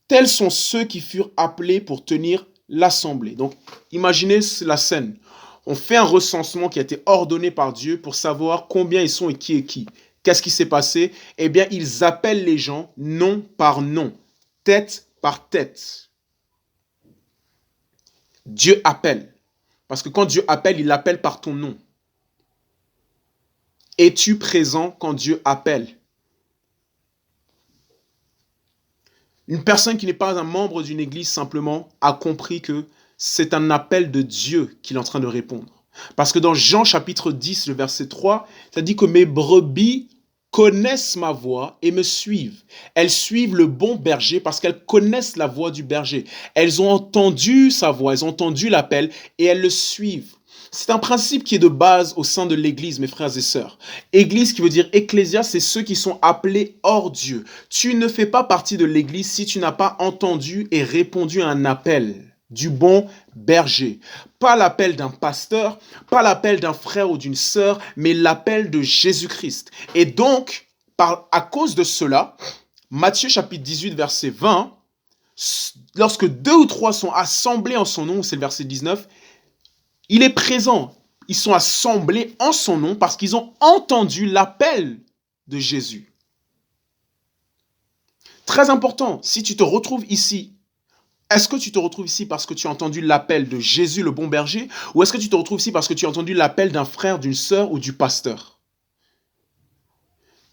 Tels sont ceux qui furent appelés pour tenir l'assemblée. Donc imaginez la scène. On fait un recensement qui a été ordonné par Dieu pour savoir combien ils sont et qui est qui. Qu'est-ce qui s'est passé? Eh bien, ils appellent les gens nom par nom, tête par tête. Dieu appelle. Parce que quand Dieu appelle, il appelle par ton nom. Es-tu présent quand Dieu appelle? Une personne qui n'est pas un membre d'une église simplement a compris que c'est un appel de Dieu qu'il est en train de répondre. Parce que dans Jean chapitre 10, le verset 3, ça dit que mes brebis connaissent ma voix et me suivent. Elles suivent le bon berger parce qu'elles connaissent la voix du berger. Elles ont entendu sa voix, elles ont entendu l'appel et elles le suivent. C'est un principe qui est de base au sein de l'Église, mes frères et sœurs. Église qui veut dire ecclésia, c'est ceux qui sont appelés hors Dieu. Tu ne fais pas partie de l'Église si tu n'as pas entendu et répondu à un appel du bon berger. Pas l'appel d'un pasteur, pas l'appel d'un frère ou d'une sœur, mais l'appel de Jésus-Christ. Et donc, à cause de cela, Matthieu chapitre 18, verset 20, lorsque 2 ou 3 sont assemblés en son nom, c'est le verset 19, il est présent. Ils sont assemblés en son nom parce qu'ils ont entendu l'appel de Jésus. Très important, si tu te retrouves ici, est-ce que tu te retrouves ici parce que tu as entendu l'appel de Jésus, le bon berger, ou est-ce que tu te retrouves ici parce que tu as entendu l'appel d'un frère, d'une sœur ou du pasteur?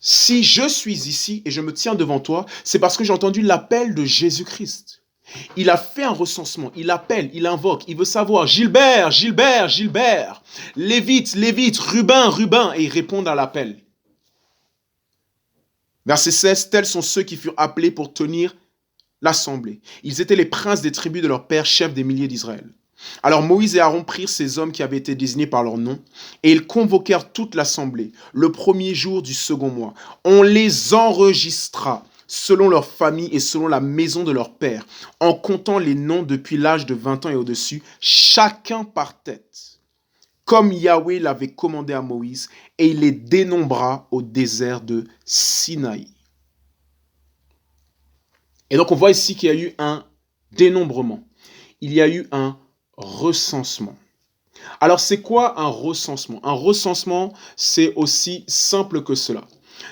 Si je suis ici et je me tiens devant toi, c'est parce que j'ai entendu l'appel de Jésus-Christ. Il a fait un recensement, il appelle, il invoque, il veut savoir Gilbert, Gilbert, Gilbert, Lévite, Lévite, Rubin, Rubin, et ils répondent à l'appel. Verset 16, tels sont ceux qui furent appelés pour tenir l'assemblée. Ils étaient les princes des tribus de leurs pères, chefs des milliers d'Israël. Alors Moïse et Aaron prirent ces hommes qui avaient été désignés par leur nom, et ils convoquèrent toute l'assemblée, le premier jour du second mois. On les enregistra selon leur famille et selon la maison de leur père, en comptant les noms depuis l'âge de 20 ans et au-dessus, chacun par tête, comme Yahweh l'avait commandé à Moïse, et il les dénombra au désert de Sinaï. Et donc on voit ici qu'il y a eu un dénombrement, il y a eu un recensement. Alors c'est quoi un recensement? Un recensement, c'est aussi simple que cela.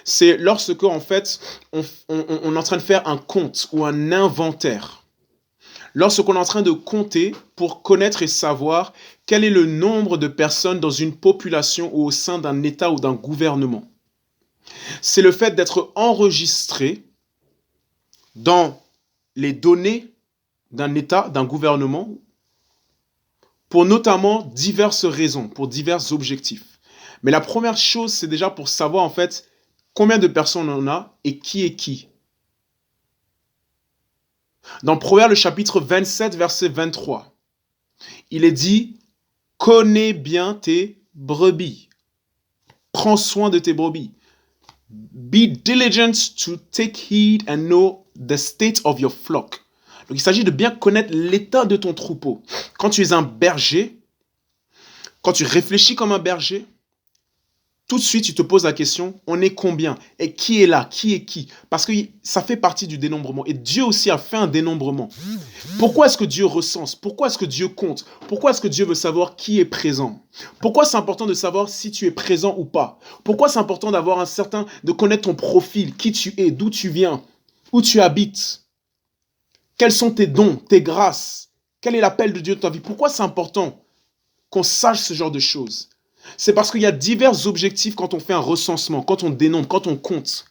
C'est lorsque, en fait, on est en train de faire un compte ou un inventaire. Lorsqu'on est en train de compter pour connaître et savoir quel est le nombre de personnes dans une population ou au sein d'un État ou d'un gouvernement. C'est le fait d'être enregistré dans les données d'un État, d'un gouvernement, pour notamment diverses raisons, pour divers objectifs. Mais la première chose, c'est déjà pour savoir en fait combien de personnes on a et qui est qui. Dans Proverbe, le chapitre 27, verset 23, il est dit « Connais bien tes brebis. Prends soin de tes brebis. Be diligent to take heed and know the state of your flock. » Donc, il s'agit de bien connaître l'état de ton troupeau. Quand tu es un berger, quand tu réfléchis comme un berger, tout de suite, tu te poses la question, on est combien? Et qui est là? Qui est qui? Parce que ça fait partie du dénombrement. Et Dieu aussi a fait un dénombrement. Pourquoi est-ce que Dieu recense? Pourquoi est-ce que Dieu compte? Pourquoi est-ce que Dieu veut savoir qui est présent? Pourquoi c'est important de savoir si tu es présent ou pas? Pourquoi c'est important de connaître ton profil, qui tu es, d'où tu viens, où tu habites? Quels sont tes dons, tes grâces? Quel est l'appel de Dieu dans ta vie? Pourquoi c'est important qu'on sache ce genre de choses? C'est parce qu'il y a divers objectifs quand on fait un recensement, quand on dénombre, quand on compte.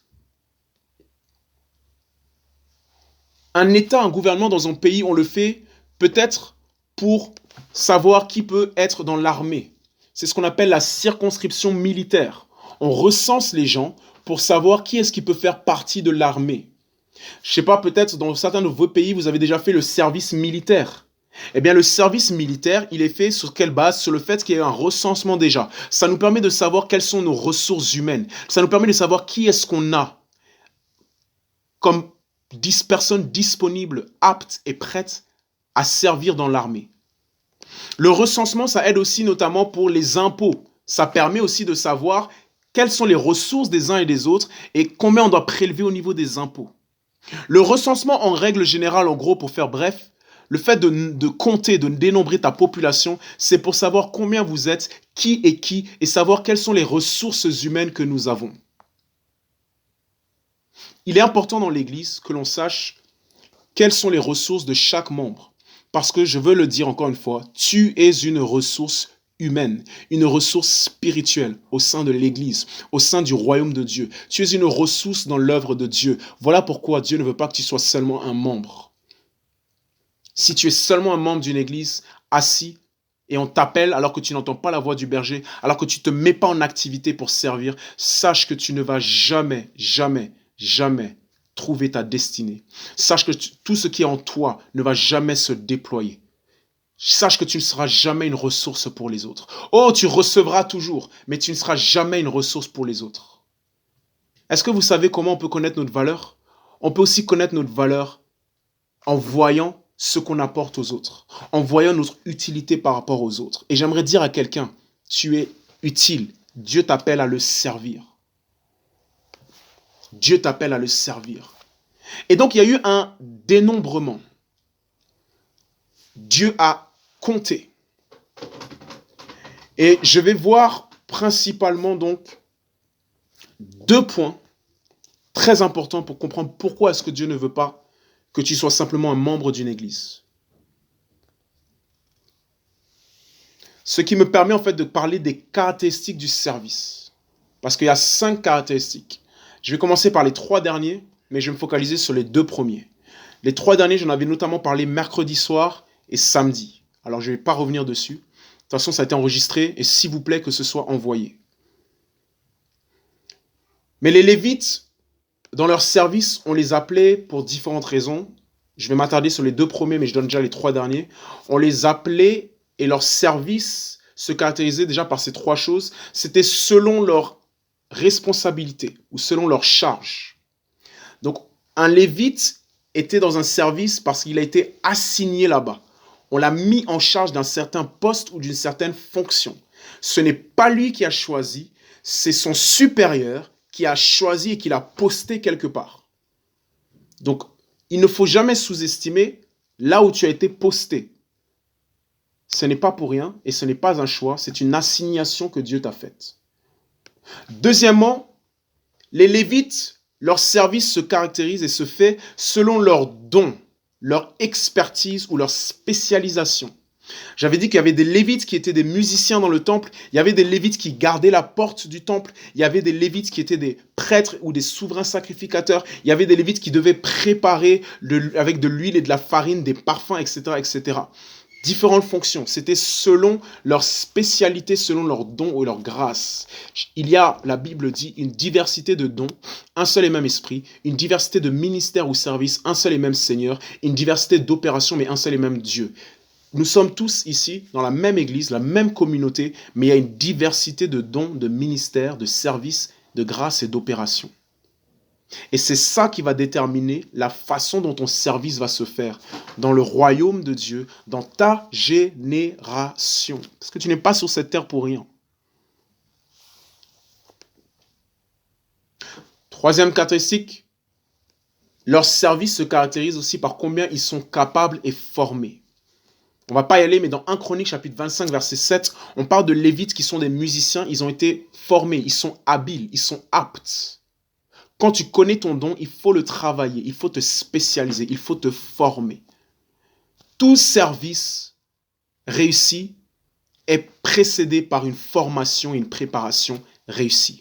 Un État, un gouvernement dans un pays, on le fait peut-être pour savoir qui peut être dans l'armée. C'est ce qu'on appelle la circonscription militaire. On recense les gens pour savoir qui est-ce qui peut faire partie de l'armée. Je ne sais pas, peut-être dans certains de vos pays, vous avez déjà fait le service militaire. Eh bien, le service militaire, il est fait sur quelle base? Sur le fait qu'il y ait un recensement déjà. Ça nous permet de savoir quelles sont nos ressources humaines. Ça nous permet de savoir qui est-ce qu'on a comme 10 personnes disponibles, aptes et prêtes à servir dans l'armée. Le recensement, ça aide aussi notamment pour les impôts. Ça permet aussi de savoir quelles sont les ressources des uns et des autres et combien on doit prélever au niveau des impôts. Le recensement, en règle générale, en gros, pour faire bref, le fait de compter, de dénombrer ta population, c'est pour savoir combien vous êtes, qui est qui, et savoir quelles sont les ressources humaines que nous avons. Il est important dans l'Église que l'on sache quelles sont les ressources de chaque membre. Parce que, je veux le dire encore une fois, tu es une ressource humaine, une ressource spirituelle au sein de l'Église, au sein du royaume de Dieu. Tu es une ressource dans l'œuvre de Dieu. Voilà pourquoi Dieu ne veut pas que tu sois seulement un membre. Si tu es seulement un membre d'une église, assis, et on t'appelle alors que tu n'entends pas la voix du berger, alors que tu ne te mets pas en activité pour servir, sache que tu ne vas jamais, jamais, jamais trouver ta destinée. Sache que tout ce qui est en toi ne va jamais se déployer. Sache que tu ne seras jamais une ressource pour les autres. Oh, tu recevras toujours, mais tu ne seras jamais une ressource pour les autres. Est-ce que vous savez comment on peut connaître notre valeur? On peut aussi connaître notre valeur en voyant ce qu'on apporte aux autres, en voyant notre utilité par rapport aux autres. Et j'aimerais dire à quelqu'un, tu es utile. Dieu t'appelle à le servir. Dieu t'appelle à le servir. Et donc, il y a eu un dénombrement. Dieu a compté. Et je vais voir principalement donc 2 points très importants pour comprendre pourquoi est-ce que Dieu ne veut pas que tu sois simplement un membre d'une église. Ce qui me permet en fait de parler des caractéristiques du service. Parce qu'il y a 5 caractéristiques. Je vais commencer par les 3 derniers, mais je vais me focaliser sur les 2 premiers. Les 3 derniers, j'en avais notamment parlé mercredi soir et samedi. Alors je ne vais pas revenir dessus. De toute façon, ça a été enregistré et s'il vous plaît que ce soit envoyé. Mais les Lévites, dans leur service, on les appelait pour différentes raisons. Je vais m'attarder sur les 2 premiers, mais je donne déjà les 3 derniers. On les appelait et leur service se caractérisait déjà par ces 3 choses. C'était selon leur responsabilité ou selon leur charge. Donc, un Lévite était dans un service parce qu'il a été assigné là-bas. On l'a mis en charge d'un certain poste ou d'une certaine fonction. Ce n'est pas lui qui a choisi, c'est son supérieur qui a choisi et qui l'a posté quelque part. Donc, il ne faut jamais sous-estimer là où tu as été posté. Ce n'est pas pour rien et ce n'est pas un choix, c'est une assignation que Dieu t'a faite. Deuxièmement, les Lévites, leur service se caractérise et se fait selon leurs dons, leur expertise ou leur spécialisation. J'avais dit qu'il y avait des Lévites qui étaient des musiciens dans le temple, il y avait des Lévites qui gardaient la porte du temple, il y avait des Lévites qui étaient des prêtres ou des souverains sacrificateurs, il y avait des Lévites qui devaient préparer avec de l'huile et de la farine, des parfums, etc., etc. Différentes fonctions, c'était selon leur spécialité, selon leurs dons ou leur grâce. Il y a, la Bible dit, une diversité de dons, un seul et même esprit, une diversité de ministères ou services, un seul et même Seigneur, une diversité d'opérations, mais un seul et même Dieu. Nous sommes tous ici dans la même église, la même communauté, mais il y a une diversité de dons, de ministères, de services, de grâces et d'opérations. Et c'est ça qui va déterminer la façon dont ton service va se faire dans le royaume de Dieu, dans ta génération. Parce que tu n'es pas sur cette terre pour rien. Troisième caractéristique, leur service se caractérise aussi par combien ils sont capables et formés. On ne va pas y aller, mais dans 1 Chronique, chapitre 25, verset 7, on parle de Lévites qui sont des musiciens, ils ont été formés, ils sont habiles, ils sont aptes. Quand tu connais ton don, il faut le travailler, il faut te spécialiser, il faut te former. Tout service réussi est précédé par une formation et une préparation réussie.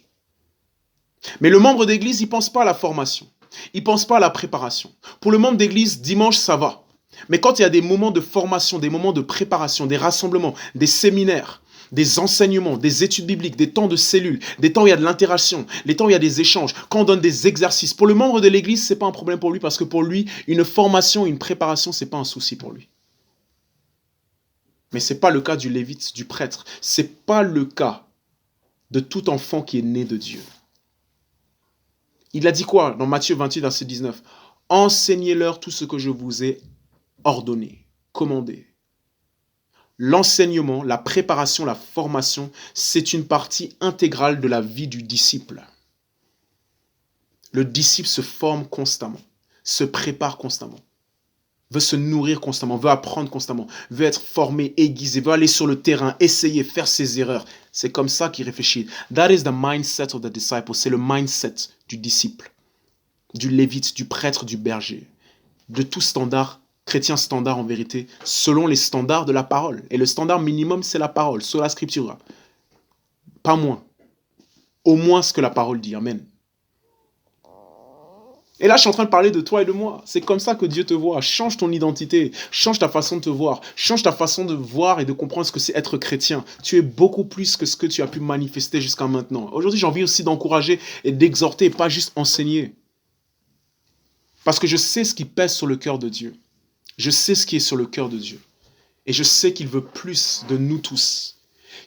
Mais le membre d'église, il ne pense pas à la formation, il ne pense pas à la préparation. Pour le membre d'église, dimanche, ça va. Mais quand il y a des moments de formation, des moments de préparation, des rassemblements, des séminaires, des enseignements, des études bibliques, des temps de cellules, des temps où il y a de l'interaction, les temps où il y a des échanges, quand on donne des exercices. Pour le membre de l'église, ce n'est pas un problème pour lui parce que pour lui, une formation, une préparation, ce n'est pas un souci pour lui. Mais ce n'est pas le cas du lévite, du prêtre. Ce n'est pas le cas de tout enfant qui est né de Dieu. Il a dit quoi dans Matthieu 28, verset 19 ? Enseignez-leur tout ce que je vous ai ordonné, commandé. L'enseignement, la préparation, la formation, c'est une partie intégrale de la vie du disciple. Le disciple se forme constamment, se prépare constamment, veut se nourrir constamment, veut apprendre constamment, veut être formé, aiguisé, veut aller sur le terrain, essayer, faire ses erreurs. C'est comme ça qu'il réfléchit. That is the mindset of the disciple. C'est le mindset du disciple, du lévite, du prêtre, du berger, de tout standard chrétien standard en vérité, selon les standards de la parole. Et le standard minimum, c'est la parole, sola scriptura. Pas moins. Au moins ce que la parole dit. Amen. Et là, je suis en train de parler de toi et de moi. C'est comme ça que Dieu te voit. Change ton identité. Change ta façon de te voir. Change ta façon de voir et de comprendre ce que c'est être chrétien. Tu es beaucoup plus que ce que tu as pu manifester jusqu'à maintenant. Aujourd'hui, j'ai envie aussi d'encourager et d'exhorter, pas juste enseigner. Parce que je sais ce qui pèse sur le cœur de Dieu. Je sais ce qui est sur le cœur de Dieu. Et je sais qu'il veut plus de nous tous.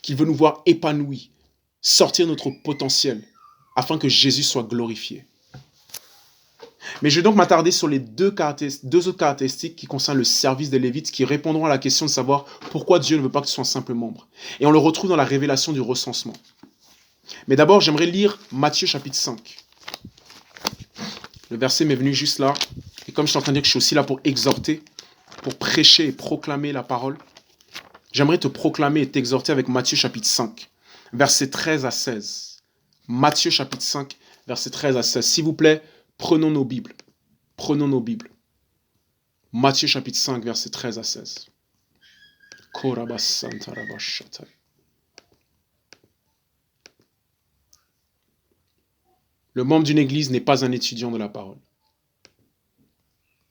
Qu'il veut nous voir épanouis, sortir notre potentiel, afin que Jésus soit glorifié. Mais je vais donc m'attarder sur les deux autres caractéristiques qui concernent le service des Lévites, qui répondront à la question de savoir pourquoi Dieu ne veut pas que tu sois un simple membre. Et on le retrouve dans la révélation du recensement. Mais d'abord, j'aimerais lire Matthieu chapitre 5. Le verset m'est venu juste là. Et comme je suis en train de dire que je suis aussi là pour exhorter, pour prêcher et proclamer la parole, j'aimerais te proclamer et t'exhorter avec Matthieu chapitre 5, versets 13 à 16. Matthieu chapitre 5, versets 13 à 16. S'il vous plaît, prenons nos Bibles. Prenons nos Bibles. Matthieu chapitre 5, versets 13 à 16. Le membre d'une église n'est pas un étudiant de la parole.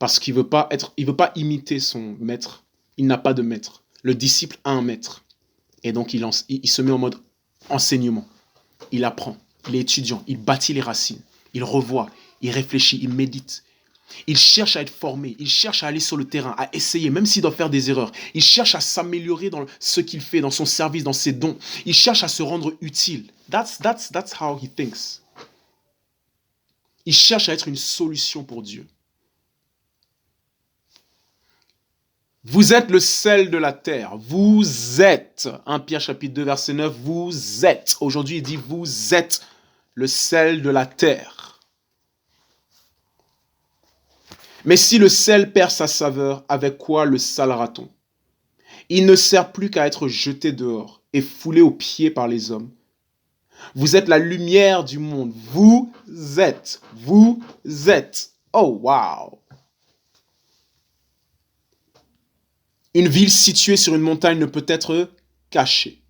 Parce qu'il veut pas imiter son maître. Il n'a pas de maître. Le disciple a un maître. Et donc il se met en mode enseignement. Il apprend, il est étudiant, il bâtit les racines, il revoit, il réfléchit, il médite. Il cherche à être formé, il cherche à aller sur le terrain, à essayer, même s'il doit faire des erreurs. Il cherche à s'améliorer dans ce qu'il fait, dans son service, dans ses dons. Il cherche à se rendre utile. That's how he thinks. Il cherche à être une solution pour Dieu. Vous êtes le sel de la terre. Vous êtes. 1 Pierre chapitre 2 verset 9. Vous êtes. Aujourd'hui, il dit vous êtes le sel de la terre. Mais si le sel perd sa saveur, avec quoi le salera-t-on ? Il ne sert plus qu'à être jeté dehors et foulé aux pieds par les hommes. Vous êtes la lumière du monde. Vous êtes. Vous êtes. Oh, wow! Une ville située sur une montagne ne peut être cachée.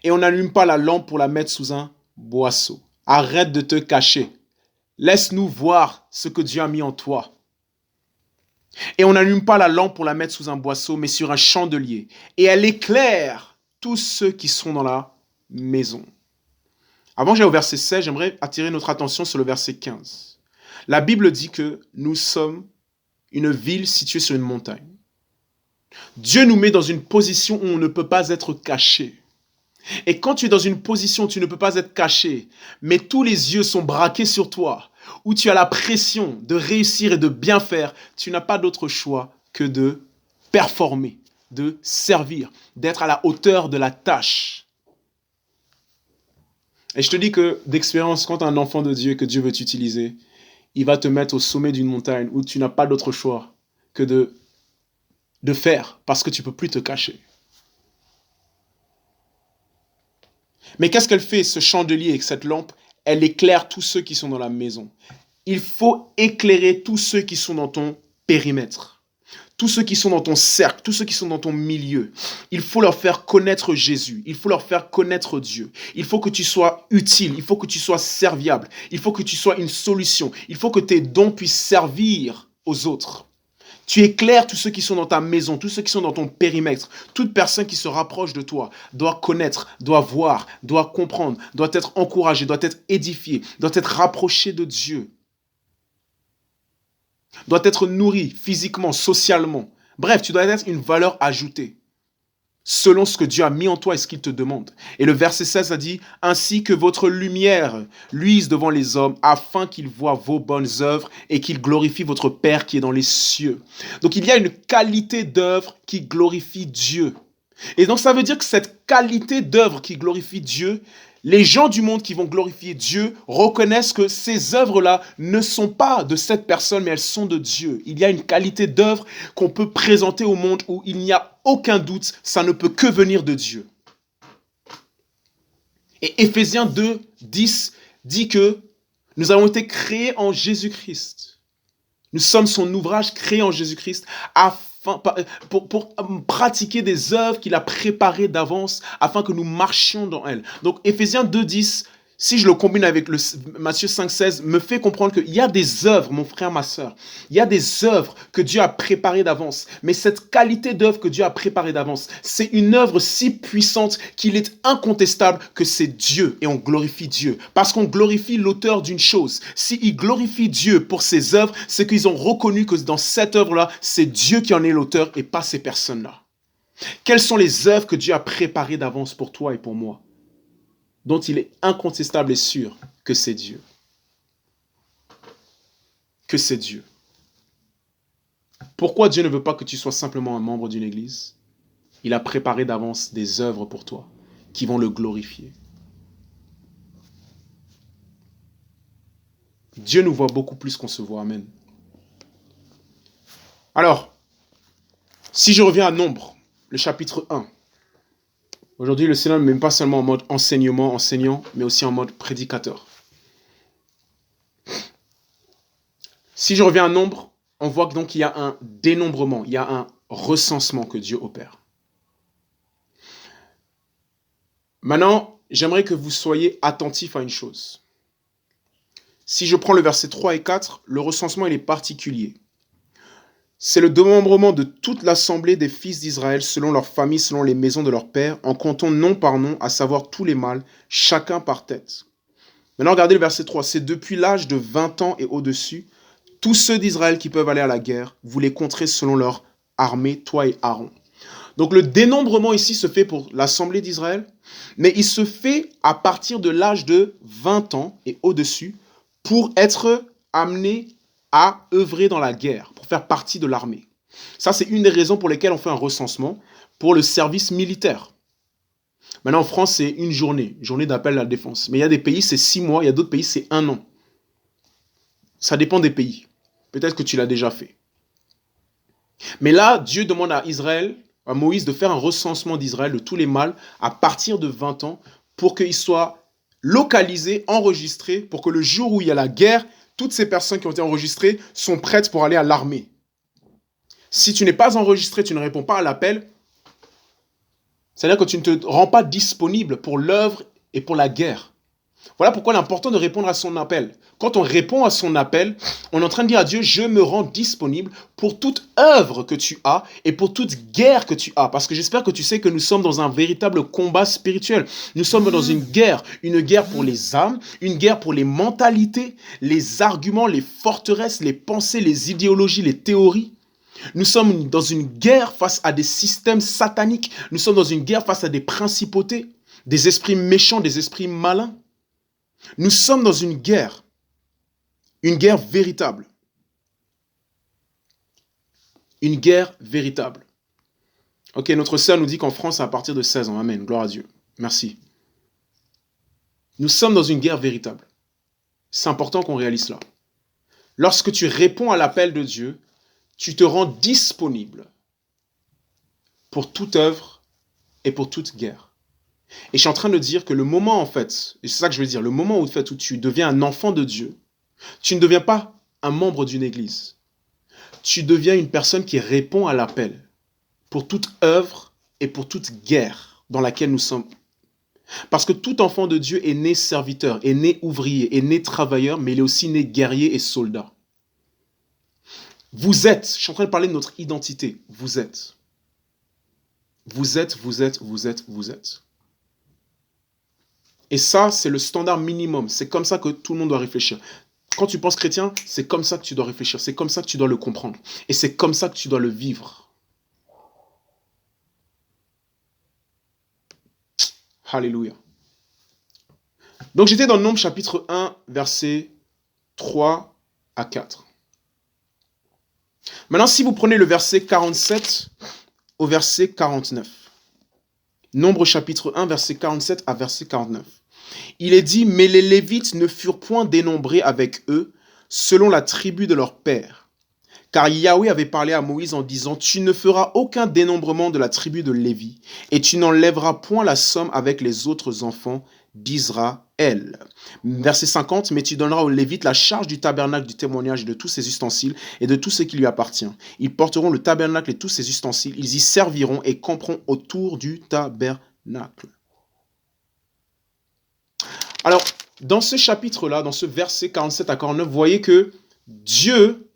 Et on n'allume pas la lampe pour la mettre sous un boisseau. Arrête de te cacher. Laisse-nous voir ce que Dieu a mis en toi. Et on n'allume pas la lampe pour la mettre sous un boisseau, mais sur un chandelier. Et elle éclaire tous ceux qui sont dans la maison. Avant que j'aille au verset 16, j'aimerais attirer notre attention sur le verset 15. La Bible dit que nous sommes une ville située sur une montagne. Dieu nous met dans une position où on ne peut pas être caché. Et quand tu es dans une position où tu ne peux pas être caché, mais tous les yeux sont braqués sur toi, où tu as la pression de réussir et de bien faire, tu n'as pas d'autre choix que de performer, de servir, d'être à la hauteur de la tâche. Et je te dis que d'expérience, quand tu es un enfant de Dieu et que Dieu veut t'utiliser, il va te mettre au sommet d'une montagne où tu n'as pas d'autre choix que de faire parce que tu ne peux plus te cacher. Mais qu'est-ce qu'elle fait, ce chandelier avec cette lampe? Elle éclaire tous ceux qui sont dans la maison. Il faut éclairer tous ceux qui sont dans ton périmètre, tous ceux qui sont dans ton cercle, tous ceux qui sont dans ton milieu. Il faut leur faire connaître Jésus, il faut leur faire connaître Dieu. Il faut que tu sois utile, il faut que tu sois serviable, il faut que tu sois une solution, il faut que tes dons puissent servir aux autres. Tu éclaires tous ceux qui sont dans ta maison, tous ceux qui sont dans ton périmètre. Toute personne qui se rapproche de toi doit connaître, doit voir, doit comprendre, doit être encouragée, doit être édifiée, doit être rapprochée de Dieu, doit être nourrie physiquement, socialement. Bref, tu dois être une valeur ajoutée selon ce que Dieu a mis en toi et ce qu'il te demande. Et le verset 16 a dit, « Ainsi que votre lumière luise devant les hommes, afin qu'ils voient vos bonnes œuvres et qu'ils glorifient votre Père qui est dans les cieux. » Donc il y a une qualité d'œuvre qui glorifie Dieu. Et donc ça veut dire que cette qualité d'œuvre qui glorifie Dieu, les gens du monde qui vont glorifier Dieu reconnaissent que ces œuvres-là ne sont pas de cette personne, mais elles sont de Dieu. Il y a une qualité d'œuvre qu'on peut présenter au monde où il n'y a aucun doute, ça ne peut que venir de Dieu. Et Éphésiens 2, 10 dit que nous avons été créés en Jésus-Christ. Nous sommes son ouvrage créé en Jésus-Christ pour pratiquer des œuvres qu'il a préparées d'avance afin que nous marchions dans elles. Donc Éphésiens 2.10, si je le combine avec le Matthieu 5.16, me fait comprendre qu'il y a des œuvres, mon frère, ma soeur, il y a des œuvres que Dieu a préparées d'avance. Mais cette qualité d'œuvre que Dieu a préparée d'avance, c'est une œuvre si puissante qu'il est incontestable que c'est Dieu et on glorifie Dieu. Parce qu'on glorifie l'auteur d'une chose. S'ils glorifient Dieu pour ses œuvres, c'est qu'ils ont reconnu que dans cette œuvre-là, c'est Dieu qui en est l'auteur et pas ces personnes-là. Quelles sont les œuvres que Dieu a préparées d'avance pour toi et pour moi, dont il est incontestable et sûr que c'est Dieu. Que c'est Dieu. Pourquoi Dieu ne veut pas que tu sois simplement un membre d'une église? Il a préparé d'avance des œuvres pour toi qui vont le glorifier. Dieu nous voit beaucoup plus qu'on se voit. Amen. Alors, si je reviens à Nombre, le chapitre 1, aujourd'hui, le Seigneur ne met pas seulement en mode enseignant, mais aussi en mode prédicateur. Si je reviens à Nombre, on voit que donc il y a un dénombrement, il y a un recensement que Dieu opère. Maintenant, j'aimerais que vous soyez attentifs à une chose. Si je prends le verset 3 et 4, le recensement il est particulier. C'est le dénombrement de toute l'assemblée des fils d'Israël selon leur famille, selon les maisons de leur père, en comptant nom par nom, à savoir tous les mâles, chacun par tête. Maintenant, regardez le verset 3. C'est depuis l'âge de 20 ans et au-dessus, tous ceux d'Israël qui peuvent aller à la guerre, vous les compterez selon leur armée, toi et Aaron. Donc le dénombrement ici se fait pour l'assemblée d'Israël, mais il se fait à partir de l'âge de 20 ans et au-dessus pour être amené à œuvrer dans la guerre, pour faire partie de l'armée. Ça, c'est une des raisons pour lesquelles on fait un recensement pour le service militaire. Maintenant, en France, c'est une journée d'appel à la défense. Mais il y a des pays, c'est 6 mois, il y a d'autres pays, c'est 1 an. Ça dépend des pays. Peut-être que tu l'as déjà fait. Mais là, Dieu demande à Israël, à Moïse, de faire un recensement d'Israël, de tous les mâles, à partir de 20 ans, pour qu'ils soient localisés, enregistrés, pour que le jour où il y a la guerre, toutes ces personnes qui ont été enregistrées sont prêtes pour aller à l'armée. Si tu n'es pas enregistré, tu ne réponds pas à l'appel, c'est-à-dire que tu ne te rends pas disponible pour l'œuvre et pour la guerre. Voilà pourquoi il est important de répondre à son appel. Quand on répond à son appel, on est en train de dire à Dieu, je me rends disponible pour toute œuvre que tu as et pour toute guerre que tu as. Parce que j'espère que tu sais que nous sommes dans un véritable combat spirituel. Nous sommes dans une guerre pour les âmes, une guerre pour les mentalités, les arguments, les forteresses, les pensées, les idéologies, les théories. Nous sommes dans une guerre face à des systèmes sataniques. Nous sommes dans une guerre face à des principautés, des esprits méchants, des esprits malins. Nous sommes dans une guerre véritable. Une guerre véritable. Ok, notre sœur nous dit qu'en France, c'est à partir de 16 ans. Amen, gloire à Dieu. Merci. Nous sommes dans une guerre véritable. C'est important qu'on réalise cela. Lorsque tu réponds à l'appel de Dieu, tu te rends disponible pour toute œuvre et pour toute guerre. Et je suis en train de dire que le moment, en fait, et c'est ça que je veux dire, le moment où, en fait, où tu deviens un enfant de Dieu, tu ne deviens pas un membre d'une église. Tu deviens une personne qui répond à l'appel pour toute œuvre et pour toute guerre dans laquelle nous sommes. Parce que tout enfant de Dieu est né serviteur, est né ouvrier, est né travailleur, mais il est aussi né guerrier et soldat. Vous êtes, je suis en train de parler de notre identité, vous êtes. Vous êtes. Et ça, c'est le standard minimum. C'est comme ça que tout le monde doit réfléchir. Quand tu penses chrétien, c'est comme ça que tu dois réfléchir. C'est comme ça que tu dois le comprendre. Et c'est comme ça que tu dois le vivre. Alléluia. Donc j'étais dans Nombre chapitre 1, versets 3 à 4. Maintenant, si vous prenez le verset 47 au verset 49. Nombre chapitre 1, verset 47 à verset 49. Il est dit, mais les Lévites ne furent point dénombrés avec eux, selon la tribu de leur père. Car Yahweh avait parlé à Moïse en disant, tu ne feras aucun dénombrement de la tribu de Lévi, et tu n'enlèveras point la somme avec les autres enfants d'Israël. Verset 50, mais tu donneras aux Lévites la charge du tabernacle du témoignage et de tous ses ustensiles et de tout ce qui lui appartient. Ils porteront le tabernacle et tous ses ustensiles, ils y serviront et camperont autour du tabernacle. Alors, dans ce chapitre-là, dans ce verset 47 à 49, vous voyez que Dieu,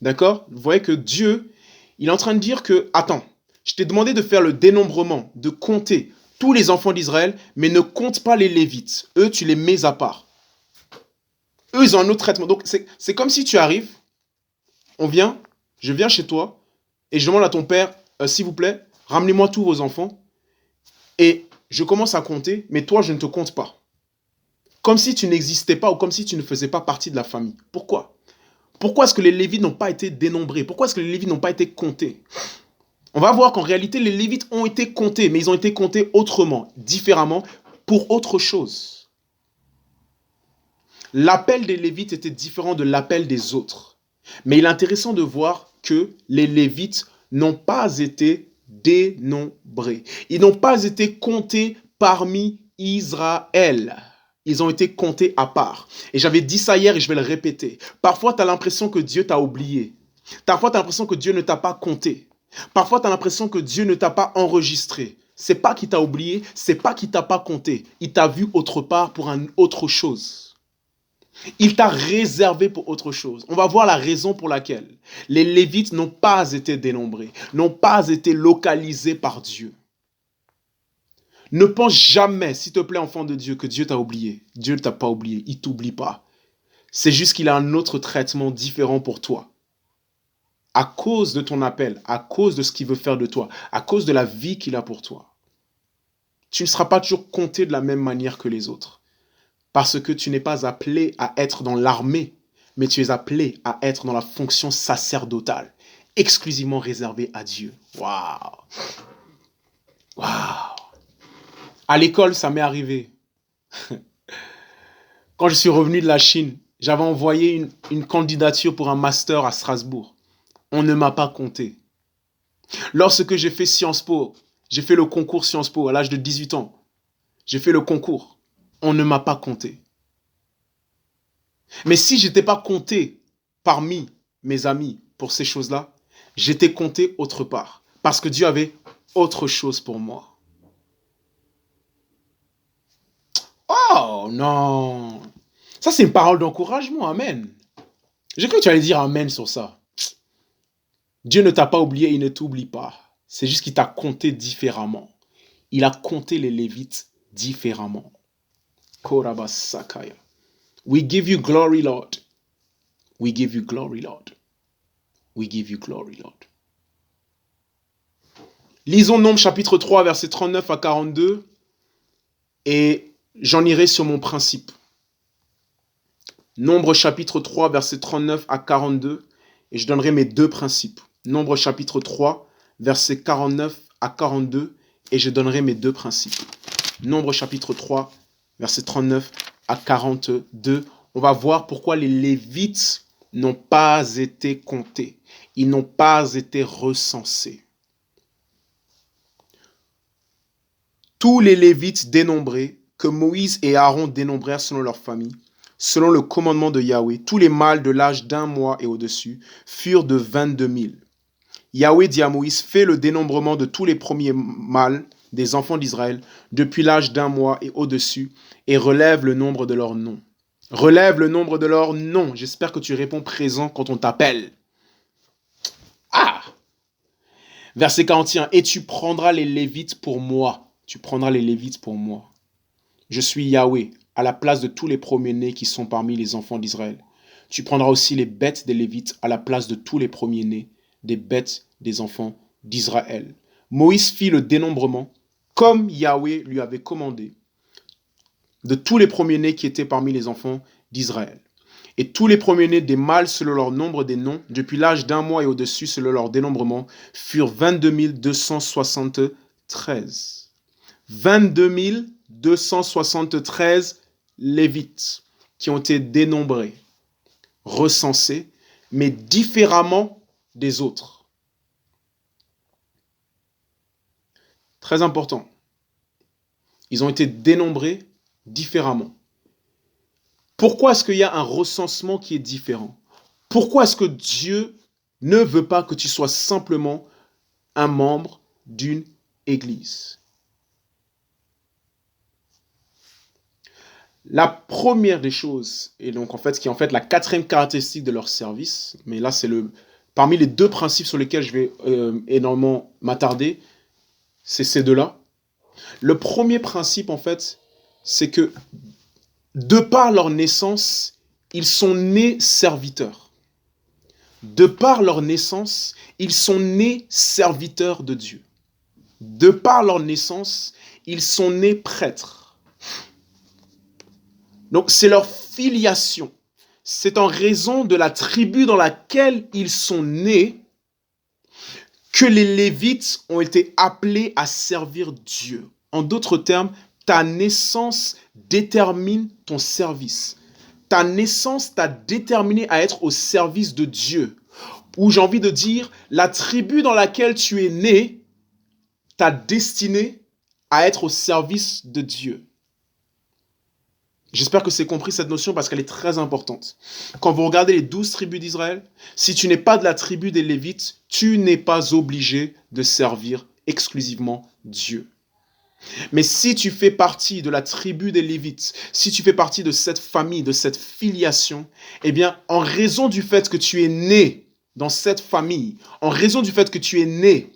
d'accord? Vous voyez que Dieu, il est en train de dire que, attends, je t'ai demandé de faire le dénombrement, de compter tous les enfants d'Israël, mais ne compte pas les Lévites. Eux, tu les mets à part. Eux, ils ont un autre traitement. Donc, c'est comme si tu arrives, je viens chez toi, et je demande à ton père, s'il vous plaît, ramenez-moi tous vos enfants, et je commence à compter, mais toi, je ne te compte pas. Comme si tu n'existais pas, ou comme si tu ne faisais pas partie de la famille. Pourquoi? Pourquoi est-ce que les Lévites n'ont pas été dénombrés? Pourquoi est-ce que les Lévites n'ont pas été comptés? On va voir qu'en réalité, les Lévites ont été comptés, mais ils ont été comptés autrement, différemment, pour autre chose. L'appel des Lévites était différent de l'appel des autres. Mais il est intéressant de voir que les Lévites n'ont pas été dénombrés. Ils n'ont pas été comptés parmi Israël. Ils ont été comptés à part. Et j'avais dit ça hier et je vais le répéter. Parfois, tu as l'impression que Dieu t'a oublié. Parfois, tu as l'impression que Dieu ne t'a pas compté. Parfois, tu as l'impression que Dieu ne t'a pas enregistré. C'est pas qu'il t'a oublié, c'est pas qu'il t'a pas compté. Il t'a vu autre part pour une autre chose. Il t'a réservé pour autre chose. On va voir la raison pour laquelle les Lévites n'ont pas été dénombrés, n'ont pas été localisés par Dieu. Ne pense jamais, s'il te plaît, enfant de Dieu, que Dieu t'a oublié. Dieu ne t'a pas oublié, il ne t'oublie pas. C'est juste qu'il a un autre traitement différent pour toi. À cause de ton appel, à cause de ce qu'il veut faire de toi, à cause de la vie qu'il a pour toi. Tu ne seras pas toujours compté de la même manière que les autres. Parce que tu n'es pas appelé à être dans l'armée, mais tu es appelé à être dans la fonction sacerdotale, exclusivement réservée à Dieu. Waouh! Waouh! À l'école, ça m'est arrivé. Quand je suis revenu de la Chine, j'avais envoyé une candidature pour un master à Strasbourg. On ne m'a pas compté. Lorsque j'ai fait Sciences Po, j'ai fait le concours Sciences Po à l'âge de 18 ans. J'ai fait le concours. On ne m'a pas compté. Mais si je n'étais pas compté parmi mes amis pour ces choses-là, j'étais compté autre part. Parce que Dieu avait autre chose pour moi. Oh non! Ça, c'est une parole d'encouragement. Amen. J'ai cru que tu allais dire amen sur ça. Dieu ne t'a pas oublié, il ne t'oublie pas. C'est juste qu'il t'a compté différemment. Il a compté les Lévites différemment. Korabasakaya. We give you glory, Lord. We give you glory, Lord. We give you glory, Lord. Lisons Nombre chapitre 3, versets 39 à 42. Et j'en irai sur mon principe. Nombre chapitre 3, versets 39 à 42. Et je donnerai mes deux principes. Nombre chapitre 3, versets 49 à 42. Et je donnerai mes deux principes. Nombre chapitre 3, versets 39 à 42, on va voir pourquoi les Lévites n'ont pas été comptés. Ils n'ont pas été recensés. Tous les Lévites dénombrés, que Moïse et Aaron dénombrèrent selon leur famille, selon le commandement de Yahweh, tous les mâles de l'âge d'un mois et au-dessus, furent de 22 000. Yahweh dit à Moïse, fais le dénombrement de tous les premiers mâles des enfants d'Israël, depuis l'âge d'un mois et au-dessus, et relève le nombre de leurs noms. Relève le nombre de leurs noms. J'espère que tu réponds présent quand on t'appelle. Ah! Verset 41. Et tu prendras les Lévites pour moi. Tu prendras les Lévites pour moi. Je suis Yahweh, à la place de tous les premiers-nés qui sont parmi les enfants d'Israël. Tu prendras aussi les bêtes des Lévites à la place de tous les premiers-nés des bêtes des enfants d'Israël. Moïse fit le dénombrement, comme Yahweh lui avait commandé, de tous les premiers-nés qui étaient parmi les enfants d'Israël. Et tous les premiers-nés des mâles selon leur nombre des noms, depuis l'âge d'un mois et au-dessus selon leur dénombrement, furent 22 273. 22 273 Lévites qui ont été dénombrés, recensés, mais différemment des autres. Très important. Ils ont été dénombrés différemment. Pourquoi est-ce qu'il y a un recensement qui est différent? Pourquoi est-ce que Dieu ne veut pas que tu sois simplement un membre d'une église? La première des choses, et donc qui est en fait la quatrième caractéristique de leur service, mais là c'est parmi les deux principes sur lesquels je vais énormément m'attarder, c'est ces deux-là. Le premier principe en fait, c'est que de par leur naissance, ils sont nés serviteurs. De par leur naissance, ils sont nés serviteurs de Dieu. De par leur naissance, ils sont nés prêtres. Donc c'est leur filiation. C'est en raison de la tribu dans laquelle ils sont nés que les Lévites ont été appelés à servir Dieu. En d'autres termes, ta naissance détermine ton service. Ta naissance t'a déterminé à être au service de Dieu. Ou j'ai envie de dire, la tribu dans laquelle tu es né t'a destiné à être au service de Dieu. J'espère que c'est compris cette notion parce qu'elle est très importante. Quand vous regardez les 12 tribus d'Israël, si tu n'es pas de la tribu des Lévites, tu n'es pas obligé de servir exclusivement Dieu. Mais si tu fais partie de la tribu des Lévites, si tu fais partie de cette famille, de cette filiation, eh bien, en raison du fait que tu es né dans cette famille, en raison du fait que tu es né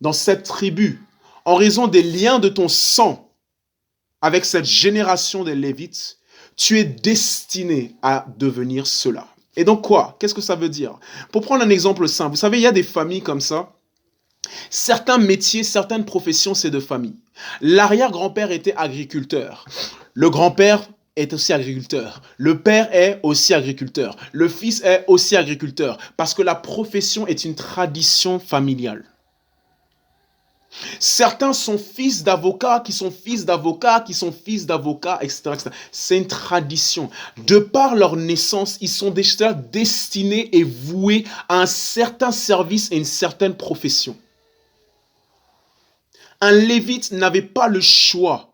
dans cette tribu, en raison des liens de ton sang avec cette génération des Lévites, tu es destiné à devenir cela. Et donc quoi? Qu'est-ce que ça veut dire? Pour prendre un exemple simple, vous savez, il y a des familles comme ça. Certains métiers, certaines professions, c'est de famille. L'arrière-grand-père était agriculteur. Le grand-père est aussi agriculteur. Le père est aussi agriculteur. Le fils est aussi agriculteur. Parce que la profession est une tradition familiale. Certains sont fils d'avocats, qui sont fils d'avocats, qui sont fils d'avocats, etc., etc. C'est une tradition. De par leur naissance, ils sont déjà destinés et voués à un certain service et une certaine profession. Un Lévite n'avait pas le choix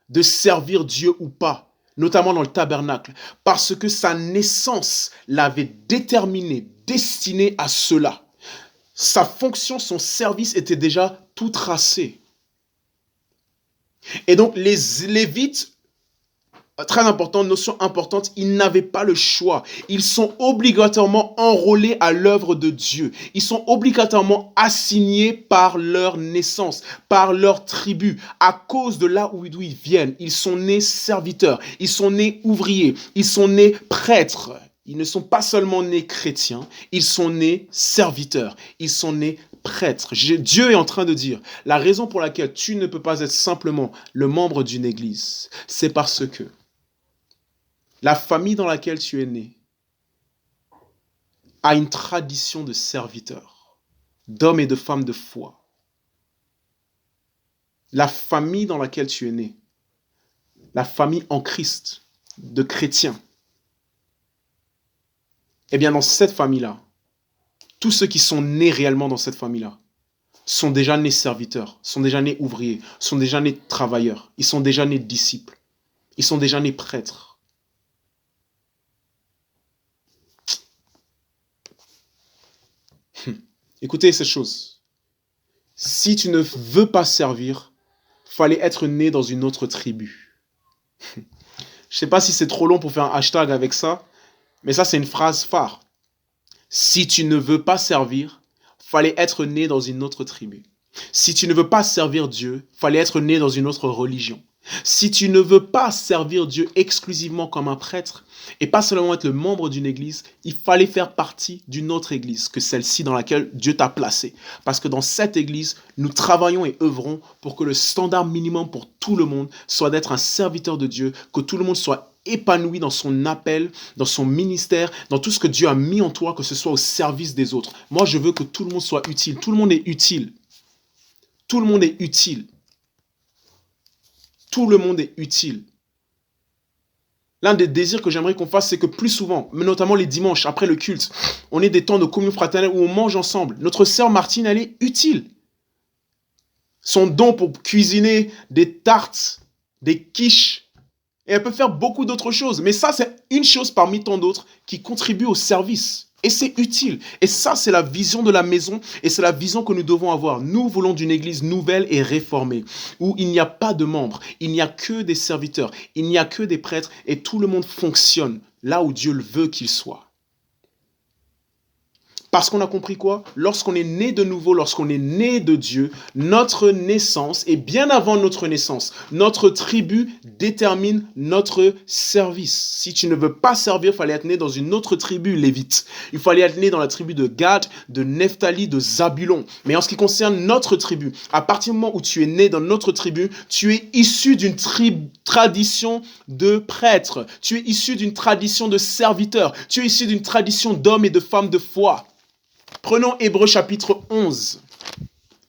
de servir Dieu ou pas, notamment dans le tabernacle, parce que sa naissance l'avait déterminé, destiné à cela. Sa fonction, son service était déjà tout tracé. Et donc les Lévites, très important, notion importante, ils n'avaient pas le choix. Ils sont obligatoirement enrôlés à l'œuvre de Dieu. Ils sont obligatoirement assignés par leur naissance, par leur tribu, à cause de là d'où ils viennent. Ils sont nés serviteurs, ils sont nés ouvriers, ils sont nés prêtres. Ils ne sont pas seulement nés chrétiens, ils sont nés serviteurs, ils sont nés prêtres. Dieu est en train de dire, la raison pour laquelle tu ne peux pas être simplement le membre d'une église, c'est parce que la famille dans laquelle tu es né a une tradition de serviteurs, d'hommes et de femmes de foi. La famille dans laquelle tu es né la famille en Christ, de chrétiens, eh bien dans cette famille-là, tous ceux qui sont nés réellement dans cette famille-là sont déjà nés serviteurs, sont déjà nés ouvriers, sont déjà nés travailleurs, ils sont déjà nés disciples, ils sont déjà nés prêtres. Écoutez cette chose. Si tu ne veux pas servir, fallait être né dans une autre tribu. Je ne sais pas si c'est trop long pour faire un hashtag avec ça, mais ça c'est une phrase phare. Si tu ne veux pas servir, fallait être né dans une autre tribu. Si tu ne veux pas servir Dieu, fallait être né dans une autre religion. Si tu ne veux pas servir Dieu exclusivement comme un prêtre et pas seulement être le membre d'une église, il fallait faire partie d'une autre église que celle-ci dans laquelle Dieu t'a placé. Parce que dans cette église, nous travaillons et œuvrons pour que le standard minimum pour tout le monde soit d'être un serviteur de Dieu, que tout le monde soit épanoui dans son appel, dans son ministère, dans tout ce que Dieu a mis en toi, que ce soit au service des autres. Moi, je veux que tout le monde soit utile. Tout le monde est utile. Tout le monde est utile. Tout le monde est utile. L'un des désirs que j'aimerais qu'on fasse, c'est que plus souvent, mais notamment les dimanches, après le culte, on ait des temps de communion fraternelle où on mange ensemble. Notre sœur Martine, elle est utile. Son don pour cuisiner des tartes, des quiches, et elle peut faire beaucoup d'autres choses. Mais ça, c'est une chose parmi tant d'autres qui contribue au service. Et c'est utile. Et ça, c'est la vision de la maison et c'est la vision que nous devons avoir. Nous voulons d'une église nouvelle et réformée où il n'y a pas de membres, il n'y a que des serviteurs, il n'y a que des prêtres et tout le monde fonctionne là où Dieu le veut qu'il soit. Parce qu'on a compris quoi? Lorsqu'on est né de nouveau, lorsqu'on est né de Dieu, notre naissance, et bien avant notre naissance, notre tribu détermine notre service. Si tu ne veux pas servir, il fallait être né dans une autre tribu, Lévite. Il fallait être né dans la tribu de Gad, de Nephtali, de Zabulon. Mais en ce qui concerne notre tribu, à partir du moment où tu es né dans notre tribu, tu es issu d'une tradition de prêtres. Tu es issu d'une tradition de serviteurs. Tu es issu d'une tradition d'hommes et de femmes de foi. Prenons Hébreux chapitre 11.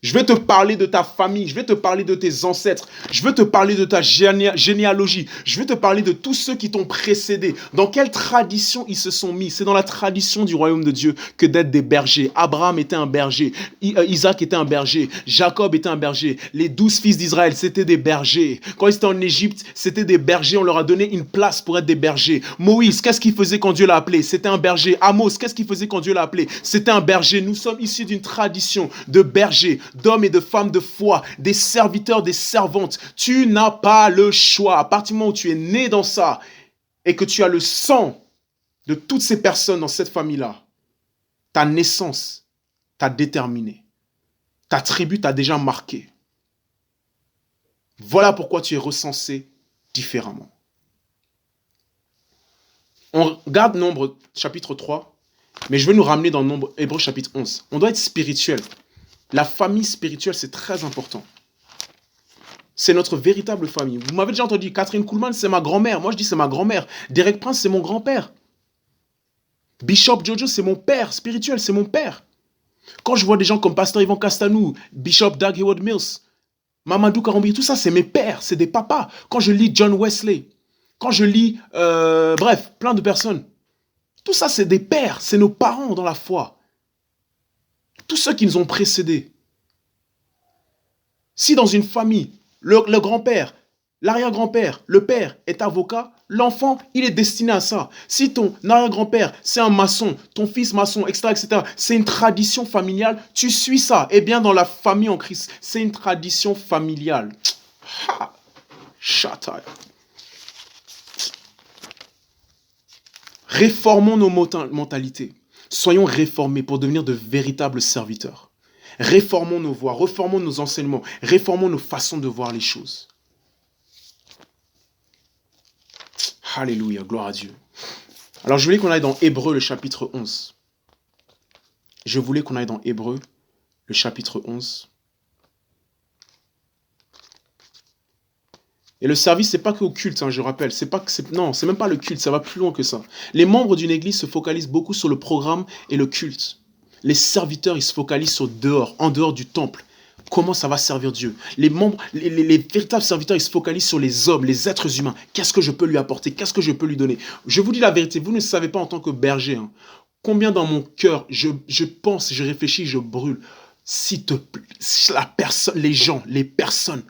Je vais te parler de ta famille, je vais te parler de tes ancêtres, je vais te parler de ta généalogie, je vais te parler de tous ceux qui t'ont précédé. Dans quelle tradition ils se sont mis? C'est dans la tradition du royaume de Dieu que d'être des bergers. Abraham était un berger, Isaac était un berger, Jacob était un berger, les 12 fils d'Israël, c'était des bergers. Quand ils étaient en Égypte, c'était des bergers, on leur a donné une place pour être des bergers. Moïse, qu'est-ce qu'il faisait quand Dieu l'a appelé? C'était un berger. Amos, qu'est-ce qu'il faisait quand Dieu l'a appelé? C'était un berger. Nous sommes issus d'une tradition de bergers, d'hommes et de femmes de foi, des serviteurs, des servantes. Tu n'as pas le choix. À partir du moment où tu es né dans ça et que tu as le sang de toutes ces personnes dans cette famille-là, ta naissance t'a déterminé. Ta tribu t'a déjà marqué. Voilà pourquoi tu es recensé différemment. On regarde Nombre chapitre 3, mais je vais nous ramener dans Nombre Hébreux chapitre 11. On doit être spirituel. La famille spirituelle, c'est très important. C'est notre véritable famille. Vous m'avez déjà entendu, Catherine Kuhlman, c'est ma grand-mère. Moi, je dis c'est ma grand-mère. Derek Prince, c'est mon grand-père. Bishop Jojo, c'est mon père spirituel, c'est mon père. Quand je vois des gens comme Pasteur Yvan Castanou, Bishop Doug Heward Mills, Mamadou Karambir, tout ça, c'est mes pères, c'est des papas. Quand je lis John Wesley, quand je lis, bref, plein de personnes, tout ça, c'est des pères, c'est nos parents dans la foi. Tous ceux qui nous ont précédés. Si dans une famille, le grand-père, l'arrière-grand-père, le père est avocat, l'enfant, il est destiné à ça. Si ton arrière-grand-père, c'est un maçon, ton fils maçon, etc., etc., c'est une tradition familiale, tu suis ça. Eh bien, dans la famille en Christ, c'est une tradition familiale. Ha! Shatai. Réformons nos mentalités. Soyons réformés pour devenir de véritables serviteurs. Réformons nos voies, réformons nos enseignements, réformons nos façons de voir les choses. Alléluia, gloire à Dieu. Alors je voulais qu'on aille dans Hébreux, le chapitre 11. Je voulais qu'on aille dans Hébreux, le chapitre 11. Et le service, c'est pas qu'au culte, hein, je rappelle. Non, c'est même pas le culte, ça va plus loin que ça. Les membres d'une église se focalisent beaucoup sur le programme et le culte. Les serviteurs, ils se focalisent sur dehors, en dehors du temple. comment ça va servir Dieu. Les membres, les véritables serviteurs, ils se focalisent sur les hommes, les êtres humains. Qu'est-ce que je peux lui apporter? Qu'est-ce que je peux lui donner? Je vous dis la vérité, vous ne savez pas en tant que berger, hein, combien dans mon cœur, je pense, je réfléchis, je brûle. S'il te plaît, la personne, les gens, les personnes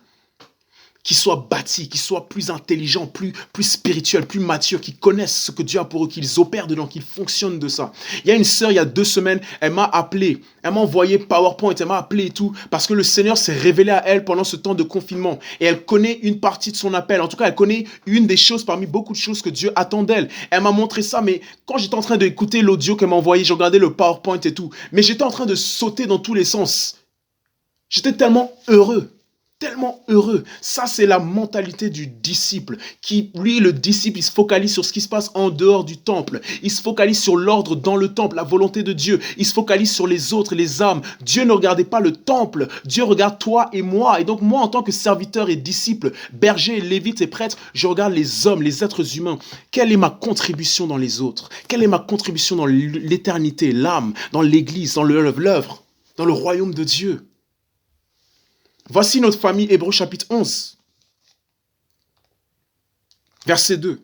qui soient bâtis, qui soient plus intelligents, plus spirituels, plus matures, qui connaissent ce que Dieu a pour eux, qu'ils opèrent dedans, qu'ils fonctionnent de ça. Il y a une sœur, il y a 2 semaines, elle m'a appelé, elle m'a envoyé PowerPoint, elle m'a appelé et tout, parce que le Seigneur s'est révélé à elle pendant ce temps de confinement. Et elle connaît une partie de son appel. En tout cas, elle connaît une des choses parmi beaucoup de choses que Dieu attend d'elle. Elle m'a montré ça, mais quand j'étais en train d'écouter l'audio qu'elle m'a envoyé, j'ai regardé le PowerPoint et tout, mais j'étais en train de sauter dans tous les sens. J'étais tellement heureux. Tellement heureux. Ça, c'est la mentalité du disciple. Qui, lui, le disciple, il se focalise sur ce qui se passe en dehors du temple. Il se focalise sur l'ordre dans le temple, la volonté de Dieu. Il se focalise sur les autres, les âmes. Dieu ne regardait pas le temple. Dieu regarde toi et moi. Et donc, moi, en tant que serviteur et disciple, berger, lévite et prêtre, je regarde les hommes, les êtres humains. Quelle est ma contribution dans les autres? Quelle est ma contribution dans l'éternité, l'âme, dans l'église, dans l'œuvre, dans le royaume de Dieu? Voici notre famille, Hébreux chapitre 11, verset 2.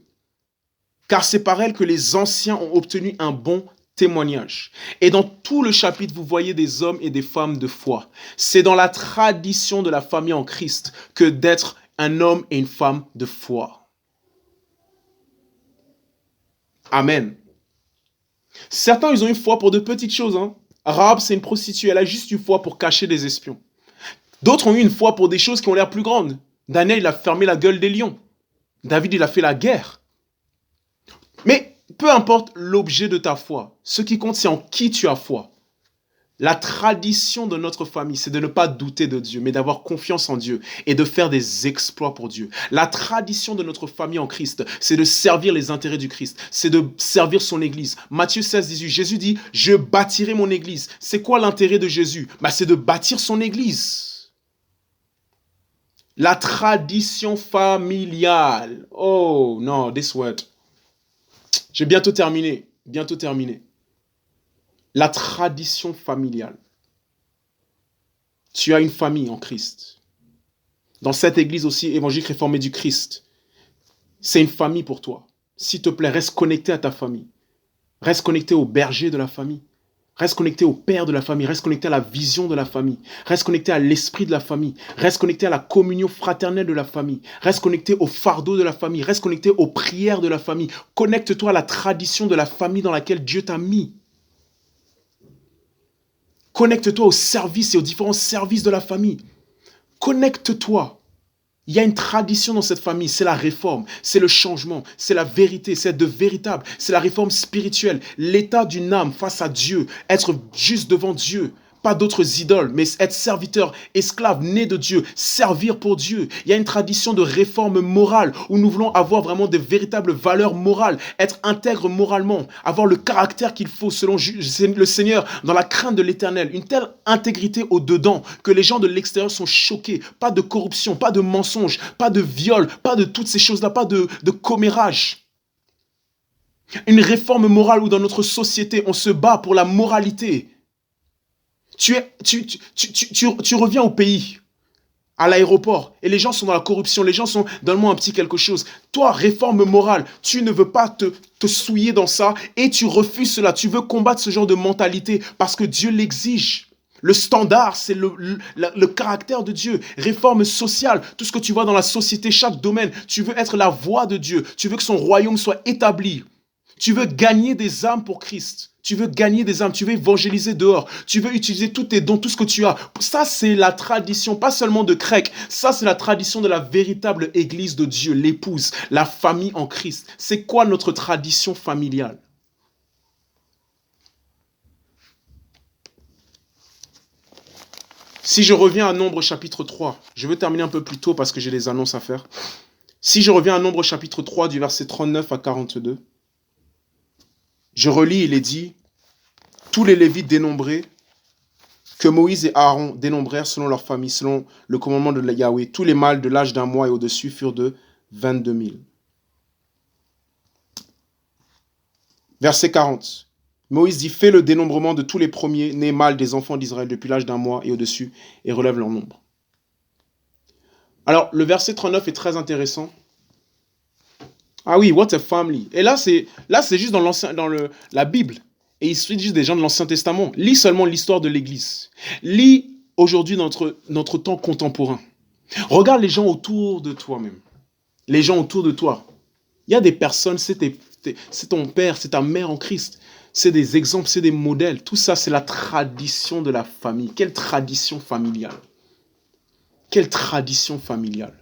Car c'est par elle que les anciens ont obtenu un bon témoignage. Et dans tout le chapitre, vous voyez des hommes et des femmes de foi. C'est dans la tradition de la famille en Christ que d'être un homme et une femme de foi. Amen. Certains, ils ont une foi pour de petites choses. Rahab, c'est une prostituée, elle a juste une foi pour cacher des espions. D'autres ont eu une foi pour des choses qui ont l'air plus grandes. Daniel, il a fermé la gueule des lions. David, il a fait la guerre. Mais peu importe l'objet de ta foi, ce qui compte, c'est en qui tu as foi. La tradition de notre famille, c'est de ne pas douter de Dieu, mais d'avoir confiance en Dieu et de faire des exploits pour Dieu. La tradition de notre famille en Christ, c'est de servir les intérêts du Christ, c'est de servir son Église. Matthieu 16, 18, Jésus dit, « Je bâtirai mon Église ». C'est quoi l'intérêt de Jésus? C'est de bâtir son Église. La tradition familiale. Oh non, this word. J'ai bientôt terminé. Bientôt terminé. La tradition familiale. Tu as une famille en Christ. Dans cette église aussi, évangélique réformée du Christ, c'est une famille pour toi. S'il te plaît, reste connecté à ta famille. Reste connecté au berger de la famille. Reste connecté au père de la famille, reste connecté à la vision de la famille, reste connecté à l'esprit de la famille, reste connecté à la communion fraternelle de la famille, reste connecté au fardeau de la famille, reste connecté aux prières de la famille. Connecte-toi à la tradition de la famille dans laquelle Dieu t'a mis. Connecte-toi aux services et aux différents services de la famille. Connecte-toi. Il y a une tradition dans cette famille, c'est la réforme, c'est le changement, c'est la vérité, c'est de véritable, c'est la réforme spirituelle, l'état d'une âme face à Dieu, être juste devant Dieu, pas d'autres idoles, mais être serviteur, esclave, né de Dieu, servir pour Dieu. Il y a une tradition de réforme morale où nous voulons avoir vraiment de véritables valeurs morales, être intègre moralement, avoir le caractère qu'il faut selon le Seigneur dans la crainte de l'Éternel. Une telle intégrité au-dedans que les gens de l'extérieur sont choqués. Pas de corruption, pas de mensonge, pas de viol, pas de toutes ces choses-là, pas de commérage. Une réforme morale où dans notre société, on se bat pour la moralité. Tu reviens au pays, à l'aéroport, et les gens sont dans la corruption, les gens sont « donne-moi un petit quelque chose ». Toi, réforme morale, tu ne veux pas te souiller dans ça, et tu refuses cela. Tu veux combattre ce genre de mentalité parce que Dieu l'exige. Le standard, c'est le caractère de Dieu. Réforme sociale, tout ce que tu vois dans la société, chaque domaine. Tu veux être la voix de Dieu. Tu veux que son royaume soit établi. Tu veux gagner des âmes pour Christ. Tu veux gagner des âmes, tu veux évangéliser dehors, tu veux utiliser tous tes dons, tout ce que tu as. Ça, c'est la tradition, pas seulement de Crèque. Ça, c'est la tradition de la véritable église de Dieu, l'épouse, la famille en Christ. C'est quoi notre tradition familiale? Si je reviens à Nombre chapitre 3, je veux terminer un peu plus tôt parce que j'ai des annonces à faire. Si je reviens à Nombre chapitre 3 du verset 39 à 42, je relis, il est dit, tous les Lévites dénombrés, que Moïse et Aaron dénombrèrent selon leur famille, selon le commandement de Yahweh, tous les mâles de l'âge d'un mois et au-dessus furent de 22 000. Verset 40. Moïse dit, fais le dénombrement de tous les premiers nés mâles des enfants d'Israël depuis l'âge d'1 mois et au-dessus, et relève leur nombre. Alors, le verset 39 est très intéressant. Ah oui, what a family. Et là, c'est juste dans la Bible. Et il suit juste des gens de l'Ancien Testament. Lis seulement l'histoire de l'Église. Lis aujourd'hui notre temps contemporain. Regarde les gens autour de toi-même. Les gens autour de toi. Il y a des personnes, c'est ton père, c'est ta mère en Christ. C'est des exemples, c'est des modèles. Tout ça, c'est la tradition de la famille. Quelle tradition familiale. Quelle tradition familiale.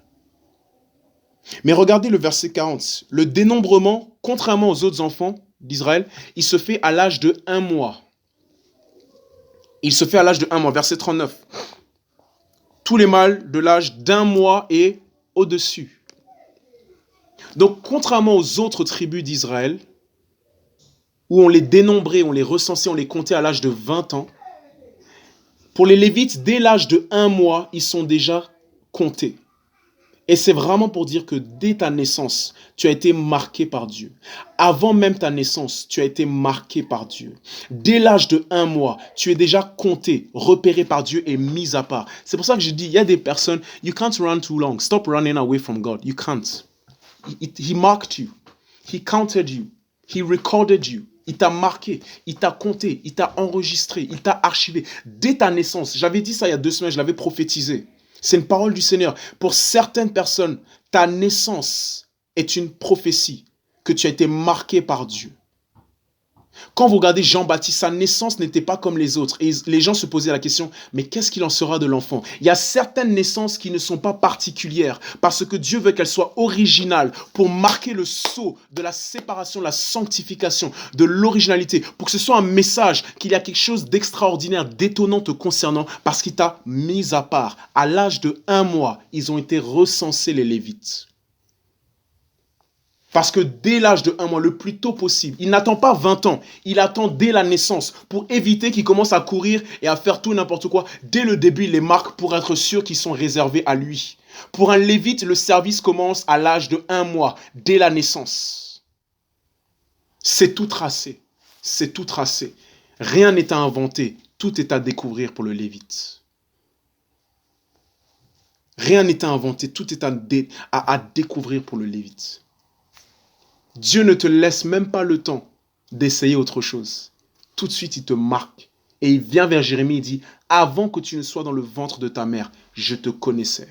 Mais regardez le verset 40. Le dénombrement, contrairement aux autres enfants d'Israël, il se fait à l'âge de 1 mois. Il se fait à l'âge de 1 mois. Verset 39. Tous les mâles de l'âge d'1 mois et au-dessus. Donc, contrairement aux autres tribus d'Israël, où on les dénombrait, on les recensait, on les comptait à l'âge de 20 ans, pour les Lévites, dès l'âge de 1 mois, ils sont déjà comptés. Et c'est vraiment pour dire que dès ta naissance, tu as été marqué par Dieu. Avant même ta naissance, tu as été marqué par Dieu. Dès l'âge de 1 mois, tu es déjà compté, repéré par Dieu et mis à part. C'est pour ça que je dis, il y a des personnes, you can't run too long. Stop running away from God. You can't. He marked you. He counted you. He recorded you. Il t'a marqué, il t'a compté, il t'a enregistré, il t'a archivé. Dès ta naissance, j'avais dit ça il y a 2 semaines, je l'avais prophétisé. C'est une parole du Seigneur. Pour certaines personnes, ta naissance est une prophétie que tu as été marqué par Dieu. Quand vous regardez Jean-Baptiste, sa naissance n'était pas comme les autres. Et les gens se posaient la question, mais qu'est-ce qu'il en sera de l'enfant? Il y a certaines naissances qui ne sont pas particulières parce que Dieu veut qu'elles soient originales pour marquer le sceau de la séparation, la sanctification, de l'originalité, pour que ce soit un message qu'il y a quelque chose d'extraordinaire, d'étonnant te concernant parce qu'il t'a mis à part. À l'âge de 1 mois, ils ont été recensés les Lévites. Parce que dès l'âge de 1 mois, le plus tôt possible, il n'attend pas 20 ans, il attend dès la naissance pour éviter qu'il commence à courir et à faire tout n'importe quoi. Dès le début, il les marque pour être sûr qu'ils sont réservés à lui. Pour un Lévite, le service commence à l'âge de 1 mois, dès la naissance. C'est tout tracé, c'est tout tracé. Rien n'est à inventer, tout est à découvrir pour le Lévite. Rien n'est à inventer, tout est à découvrir pour le Lévite. Dieu ne te laisse même pas le temps d'essayer autre chose. Tout de suite, il te marque. Et il vient vers Jérémie, il dit, avant que tu ne sois dans le ventre de ta mère, je te connaissais.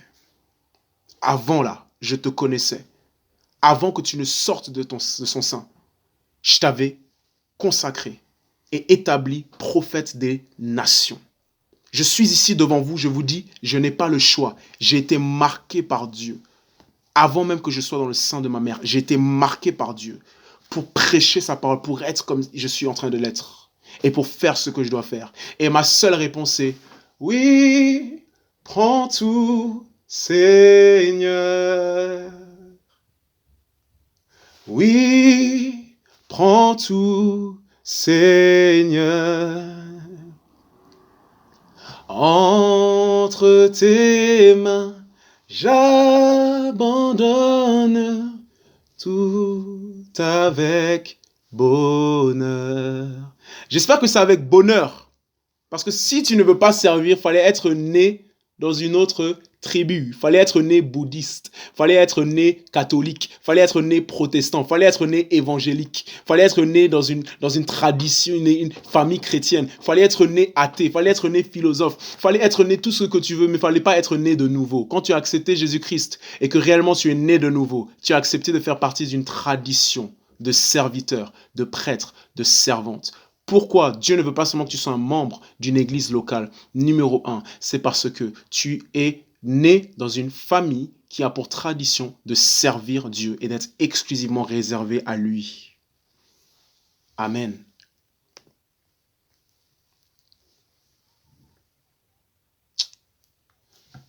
Avant là, je te connaissais. Avant que tu ne sortes de son sein, je t'avais consacré et établi prophète des nations. Je suis ici devant vous, je vous dis, je n'ai pas le choix. J'ai été marqué par Dieu. Avant même que je sois dans le sein de ma mère, j'ai été marqué par Dieu pour prêcher sa parole, pour être comme je suis en train de l'être et pour faire ce que je dois faire. Et ma seule réponse est, oui, prends tout, Seigneur. Oui, prends tout, Seigneur. Entre tes mains, j'abandonne tout avec bonheur. J'espère que c'est avec bonheur. Parce que si tu ne veux pas servir, il fallait être né dans une autre tribu. Il fallait être né bouddhiste. Il fallait être né catholique. Il fallait être né protestant. Il fallait être né évangélique. Il fallait être né dans une tradition, une famille chrétienne. Il fallait être né athée. Il fallait être né philosophe. Il fallait être né tout ce que tu veux, mais il ne fallait pas être né de nouveau. Quand tu as accepté Jésus-Christ et que réellement tu es né de nouveau, tu as accepté de faire partie d'une tradition de serviteur, de prêtre, de servante. Pourquoi Dieu ne veut pas seulement que tu sois un membre d'une église locale? Numéro 1, c'est parce que tu es né dans une famille qui a pour tradition de servir Dieu et d'être exclusivement réservé à lui. Amen.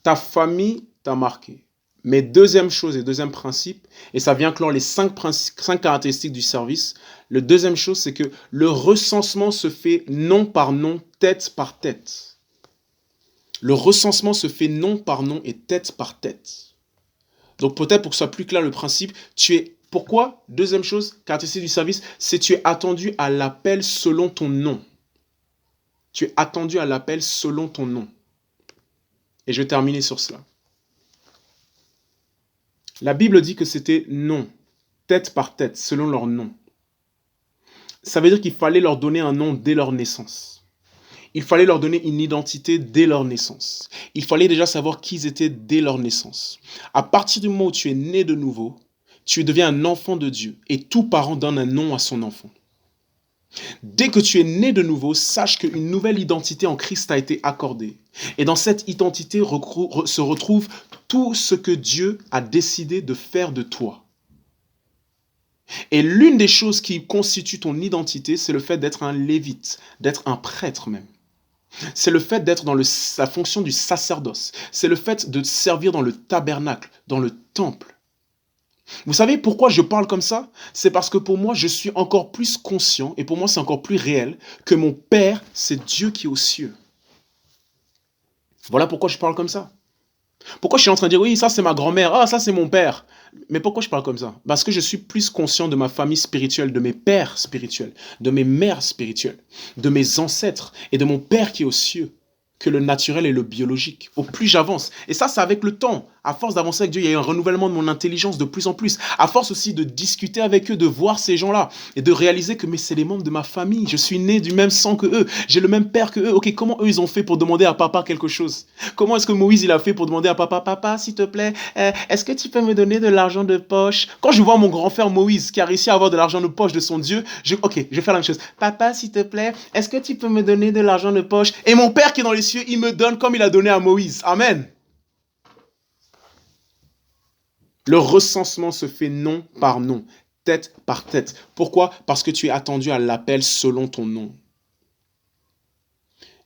Ta famille t'a marqué. Mais deuxième chose et deuxième principe, et ça vient clore les 5 caractéristiques du service, la deuxième chose, c'est que le recensement se fait nom par nom, tête par tête. Le recensement se fait nom par nom et tête par tête. Donc peut-être pour que ce soit plus clair le principe, tu es Pourquoi? Deuxième chose, caractéristique du service, c'est tu es attendu à l'appel selon ton nom. Tu es attendu à l'appel selon ton nom. Et je vais terminer sur cela. La Bible dit que c'était nom, tête par tête, selon leur nom. Ça veut dire qu'il fallait leur donner un nom dès leur naissance. Il fallait leur donner une identité dès leur naissance. Il fallait déjà savoir qui ils étaient dès leur naissance. À partir du moment où tu es né de nouveau, tu deviens un enfant de Dieu et tout parent donne un nom à son enfant. Dès que tu es né de nouveau, sache qu'une nouvelle identité en Christ t'a été accordée. Et dans cette identité se retrouve tout ce que Dieu a décidé de faire de toi. Et l'une des choses qui constitue ton identité, c'est le fait d'être un lévite, d'être un prêtre même. C'est le fait d'être dans la fonction du sacerdoce. C'est le fait de servir dans le tabernacle, dans le temple. Vous savez pourquoi je parle comme ça? C'est parce que pour moi, je suis encore plus conscient, et pour moi, c'est encore plus réel, que mon Père, c'est Dieu qui est aux cieux. Voilà pourquoi je parle comme ça. Pourquoi je suis en train de dire, oui, ça c'est ma grand-mère, ah, ça c'est mon père. Mais pourquoi je parle comme ça? Parce que je suis plus conscient de ma famille spirituelle, de mes pères spirituels, de mes mères spirituelles, de mes ancêtres et de mon Père qui est aux cieux, que le naturel et le biologique. Au plus j'avance. Et ça, c'est avec le temps. À force d'avancer avec Dieu, il y a eu un renouvellement de mon intelligence de plus en plus. À force aussi de discuter avec eux, de voir ces gens-là et de réaliser que mais c'est les membres de ma famille. Je suis né du même sang que eux. J'ai le même père que eux. Ok, comment eux, ils ont fait pour demander à papa quelque chose? Comment est-ce que Moïse, il a fait pour demander à papa, papa, s'il te plaît, est-ce que tu peux me donner de l'argent de poche? Quand je vois mon grand frère Moïse qui a réussi à avoir de l'argent de poche de son Dieu, ok, je vais faire la même chose. Papa, s'il te plaît, est-ce que tu peux me donner de l'argent de poche? Et mon père qui est dans les cieux, il me donne comme il a donné à Moïse. Amen. Le recensement se fait nom par nom, tête par tête. Pourquoi? Parce que tu es attendu à l'appel selon ton nom.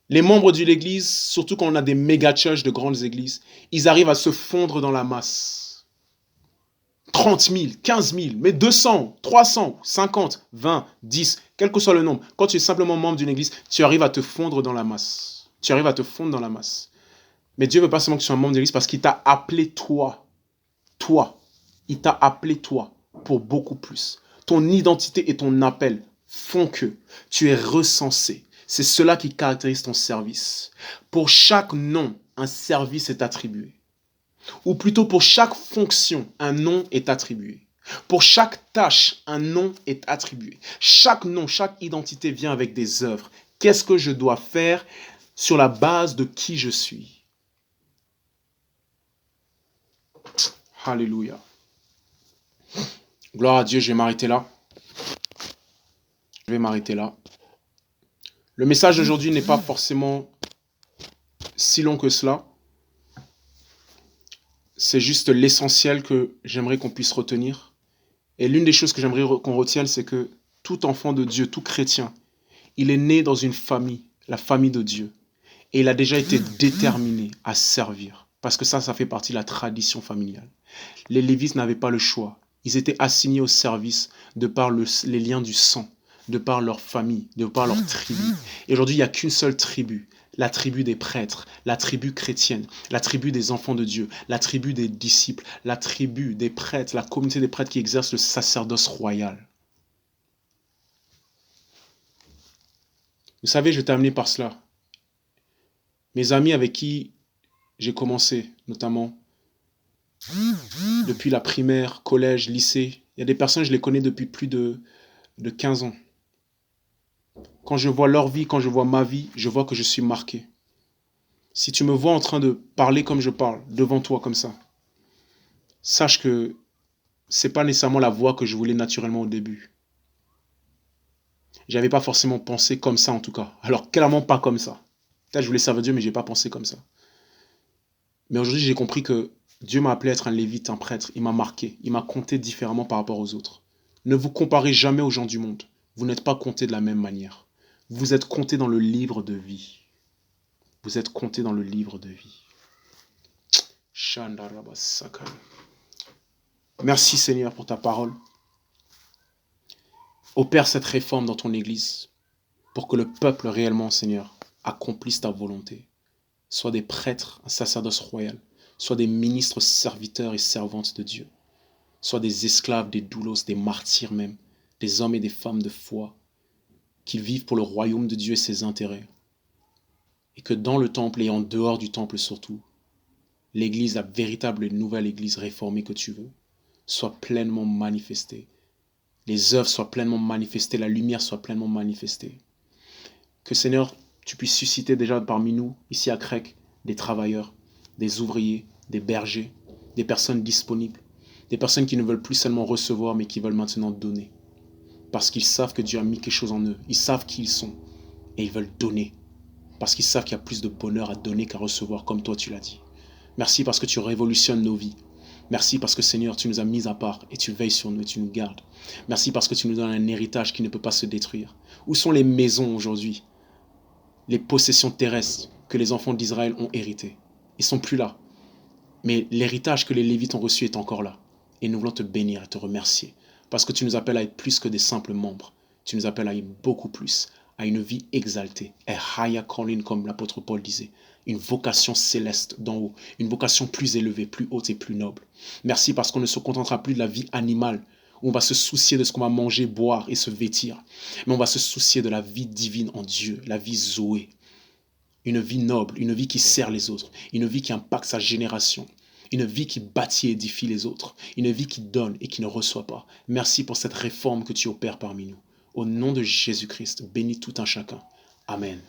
Les membres de l'église, surtout quand on a des méga churches de grandes églises, ils arrivent à se fondre dans la masse. 30 000, 15 000, mais 200, 300, 50, 20, 10, quel que soit le nombre. Quand tu es simplement membre d'une église, tu arrives à te fondre dans la masse. Tu arrives à te fondre dans la masse. Mais Dieu ne veut pas seulement que tu sois un membre d'église parce qu'il t'a appelé toi. Toi. Il t'a appelé toi pour beaucoup plus. Ton identité et ton appel font que tu es recensé. C'est cela qui caractérise ton service. Pour chaque nom, un service est attribué. Ou plutôt pour chaque fonction, un nom est attribué. Pour chaque tâche, un nom est attribué. Chaque nom, chaque identité vient avec des œuvres. Qu'est-ce que je dois faire sur la base de qui je suis? Alléluia. Gloire à Dieu, je vais m'arrêter là. Je vais m'arrêter là. Le message d'aujourd'hui n'est pas forcément si long que cela. C'est juste l'essentiel que j'aimerais qu'on puisse retenir. Et l'une des choses que j'aimerais qu'on retienne, c'est que tout enfant de Dieu, tout chrétien, il est né dans une famille, la famille de Dieu. Et il a déjà été déterminé à servir. Parce que ça fait partie de la tradition familiale. Les Lévites n'avaient pas le choix. Ils étaient assignés au service de par les liens du sang, de par leur famille, de par leur tribu. Et aujourd'hui, il n'y a qu'une seule tribu, la tribu des prêtres, la tribu chrétienne, la tribu des enfants de Dieu, la tribu des disciples, la tribu des prêtres, la communauté des prêtres qui exercent le sacerdoce royal. Vous savez, je vais terminer par cela. Mes amis avec qui j'ai commencé, notamment, depuis la primaire, collège, lycée, il y a des personnes, je les connais depuis plus de 15 ans. Quand je vois leur vie, quand je vois ma vie, je vois que je suis marqué. Si tu me vois en train de parler comme je parle, devant toi comme ça, sache que c'est pas nécessairement la voix que je voulais naturellement au début. J'avais pas forcément pensé comme ça en tout cas. Alors clairement pas comme ça. Peut-être je voulais servir Dieu, mais j'ai pas pensé comme ça. Mais aujourd'hui, j'ai compris que Dieu m'a appelé à être un lévite, un prêtre. Il m'a marqué. Il m'a compté différemment par rapport aux autres. Ne vous comparez jamais aux gens du monde. Vous n'êtes pas comptés de la même manière. Vous êtes comptés dans le livre de vie. Vous êtes comptés dans le livre de vie. Merci Seigneur pour ta parole. Opère cette réforme dans ton Église pour que le peuple réellement, Seigneur, accomplisse ta volonté. Soit des prêtres, un sacerdoce royal, soit des ministres serviteurs et servantes de Dieu. soient des esclaves, des doulos, des martyrs même, des hommes et des femmes de foi, qu'ils vivent pour le royaume de Dieu et ses intérêts. Et que dans le temple et en dehors du temple surtout, l'Église, la véritable nouvelle Église réformée que tu veux, soit pleinement manifestée. Les œuvres soient pleinement manifestées, la lumière soit pleinement manifestée. Que Seigneur, tu puisses susciter déjà parmi nous, ici à Crec, des travailleurs, des ouvriers, des bergers, des personnes disponibles, des personnes qui ne veulent plus seulement recevoir, mais qui veulent maintenant donner. Parce qu'ils savent que Dieu a mis quelque chose en eux, ils savent qui ils sont, et ils veulent donner. Parce qu'ils savent qu'il y a plus de bonheur à donner qu'à recevoir, comme toi tu l'as dit. Merci parce que tu révolutionnes nos vies. Merci parce que Seigneur, tu nous as mis à part et tu veilles sur nous et tu nous gardes. Merci parce que tu nous donnes un héritage qui ne peut pas se détruire. Où sont les maisons aujourd'hui? Les possessions terrestres que les enfants d'Israël ont héritées. Ils ne sont plus là. Mais l'héritage que les Lévites ont reçu est encore là. Et nous voulons te bénir et te remercier. Parce que tu nous appelles à être plus que des simples membres. Tu nous appelles à être beaucoup plus, à une vie exaltée. A higher calling, comme l'apôtre Paul disait. Une vocation céleste d'en haut. Une vocation plus élevée, plus haute et plus noble. Merci parce qu'on ne se contentera plus de la vie animale, où on va se soucier de ce qu'on va manger, boire et se vêtir. Mais on va se soucier de la vie divine en Dieu, la vie Zoé. Une vie noble, une vie qui sert les autres, une vie qui impacte sa génération, une vie qui bâtit et édifie les autres, une vie qui donne et qui ne reçoit pas. Merci pour cette réforme que tu opères parmi nous. Au nom de Jésus-Christ, bénis tout un chacun. Amen.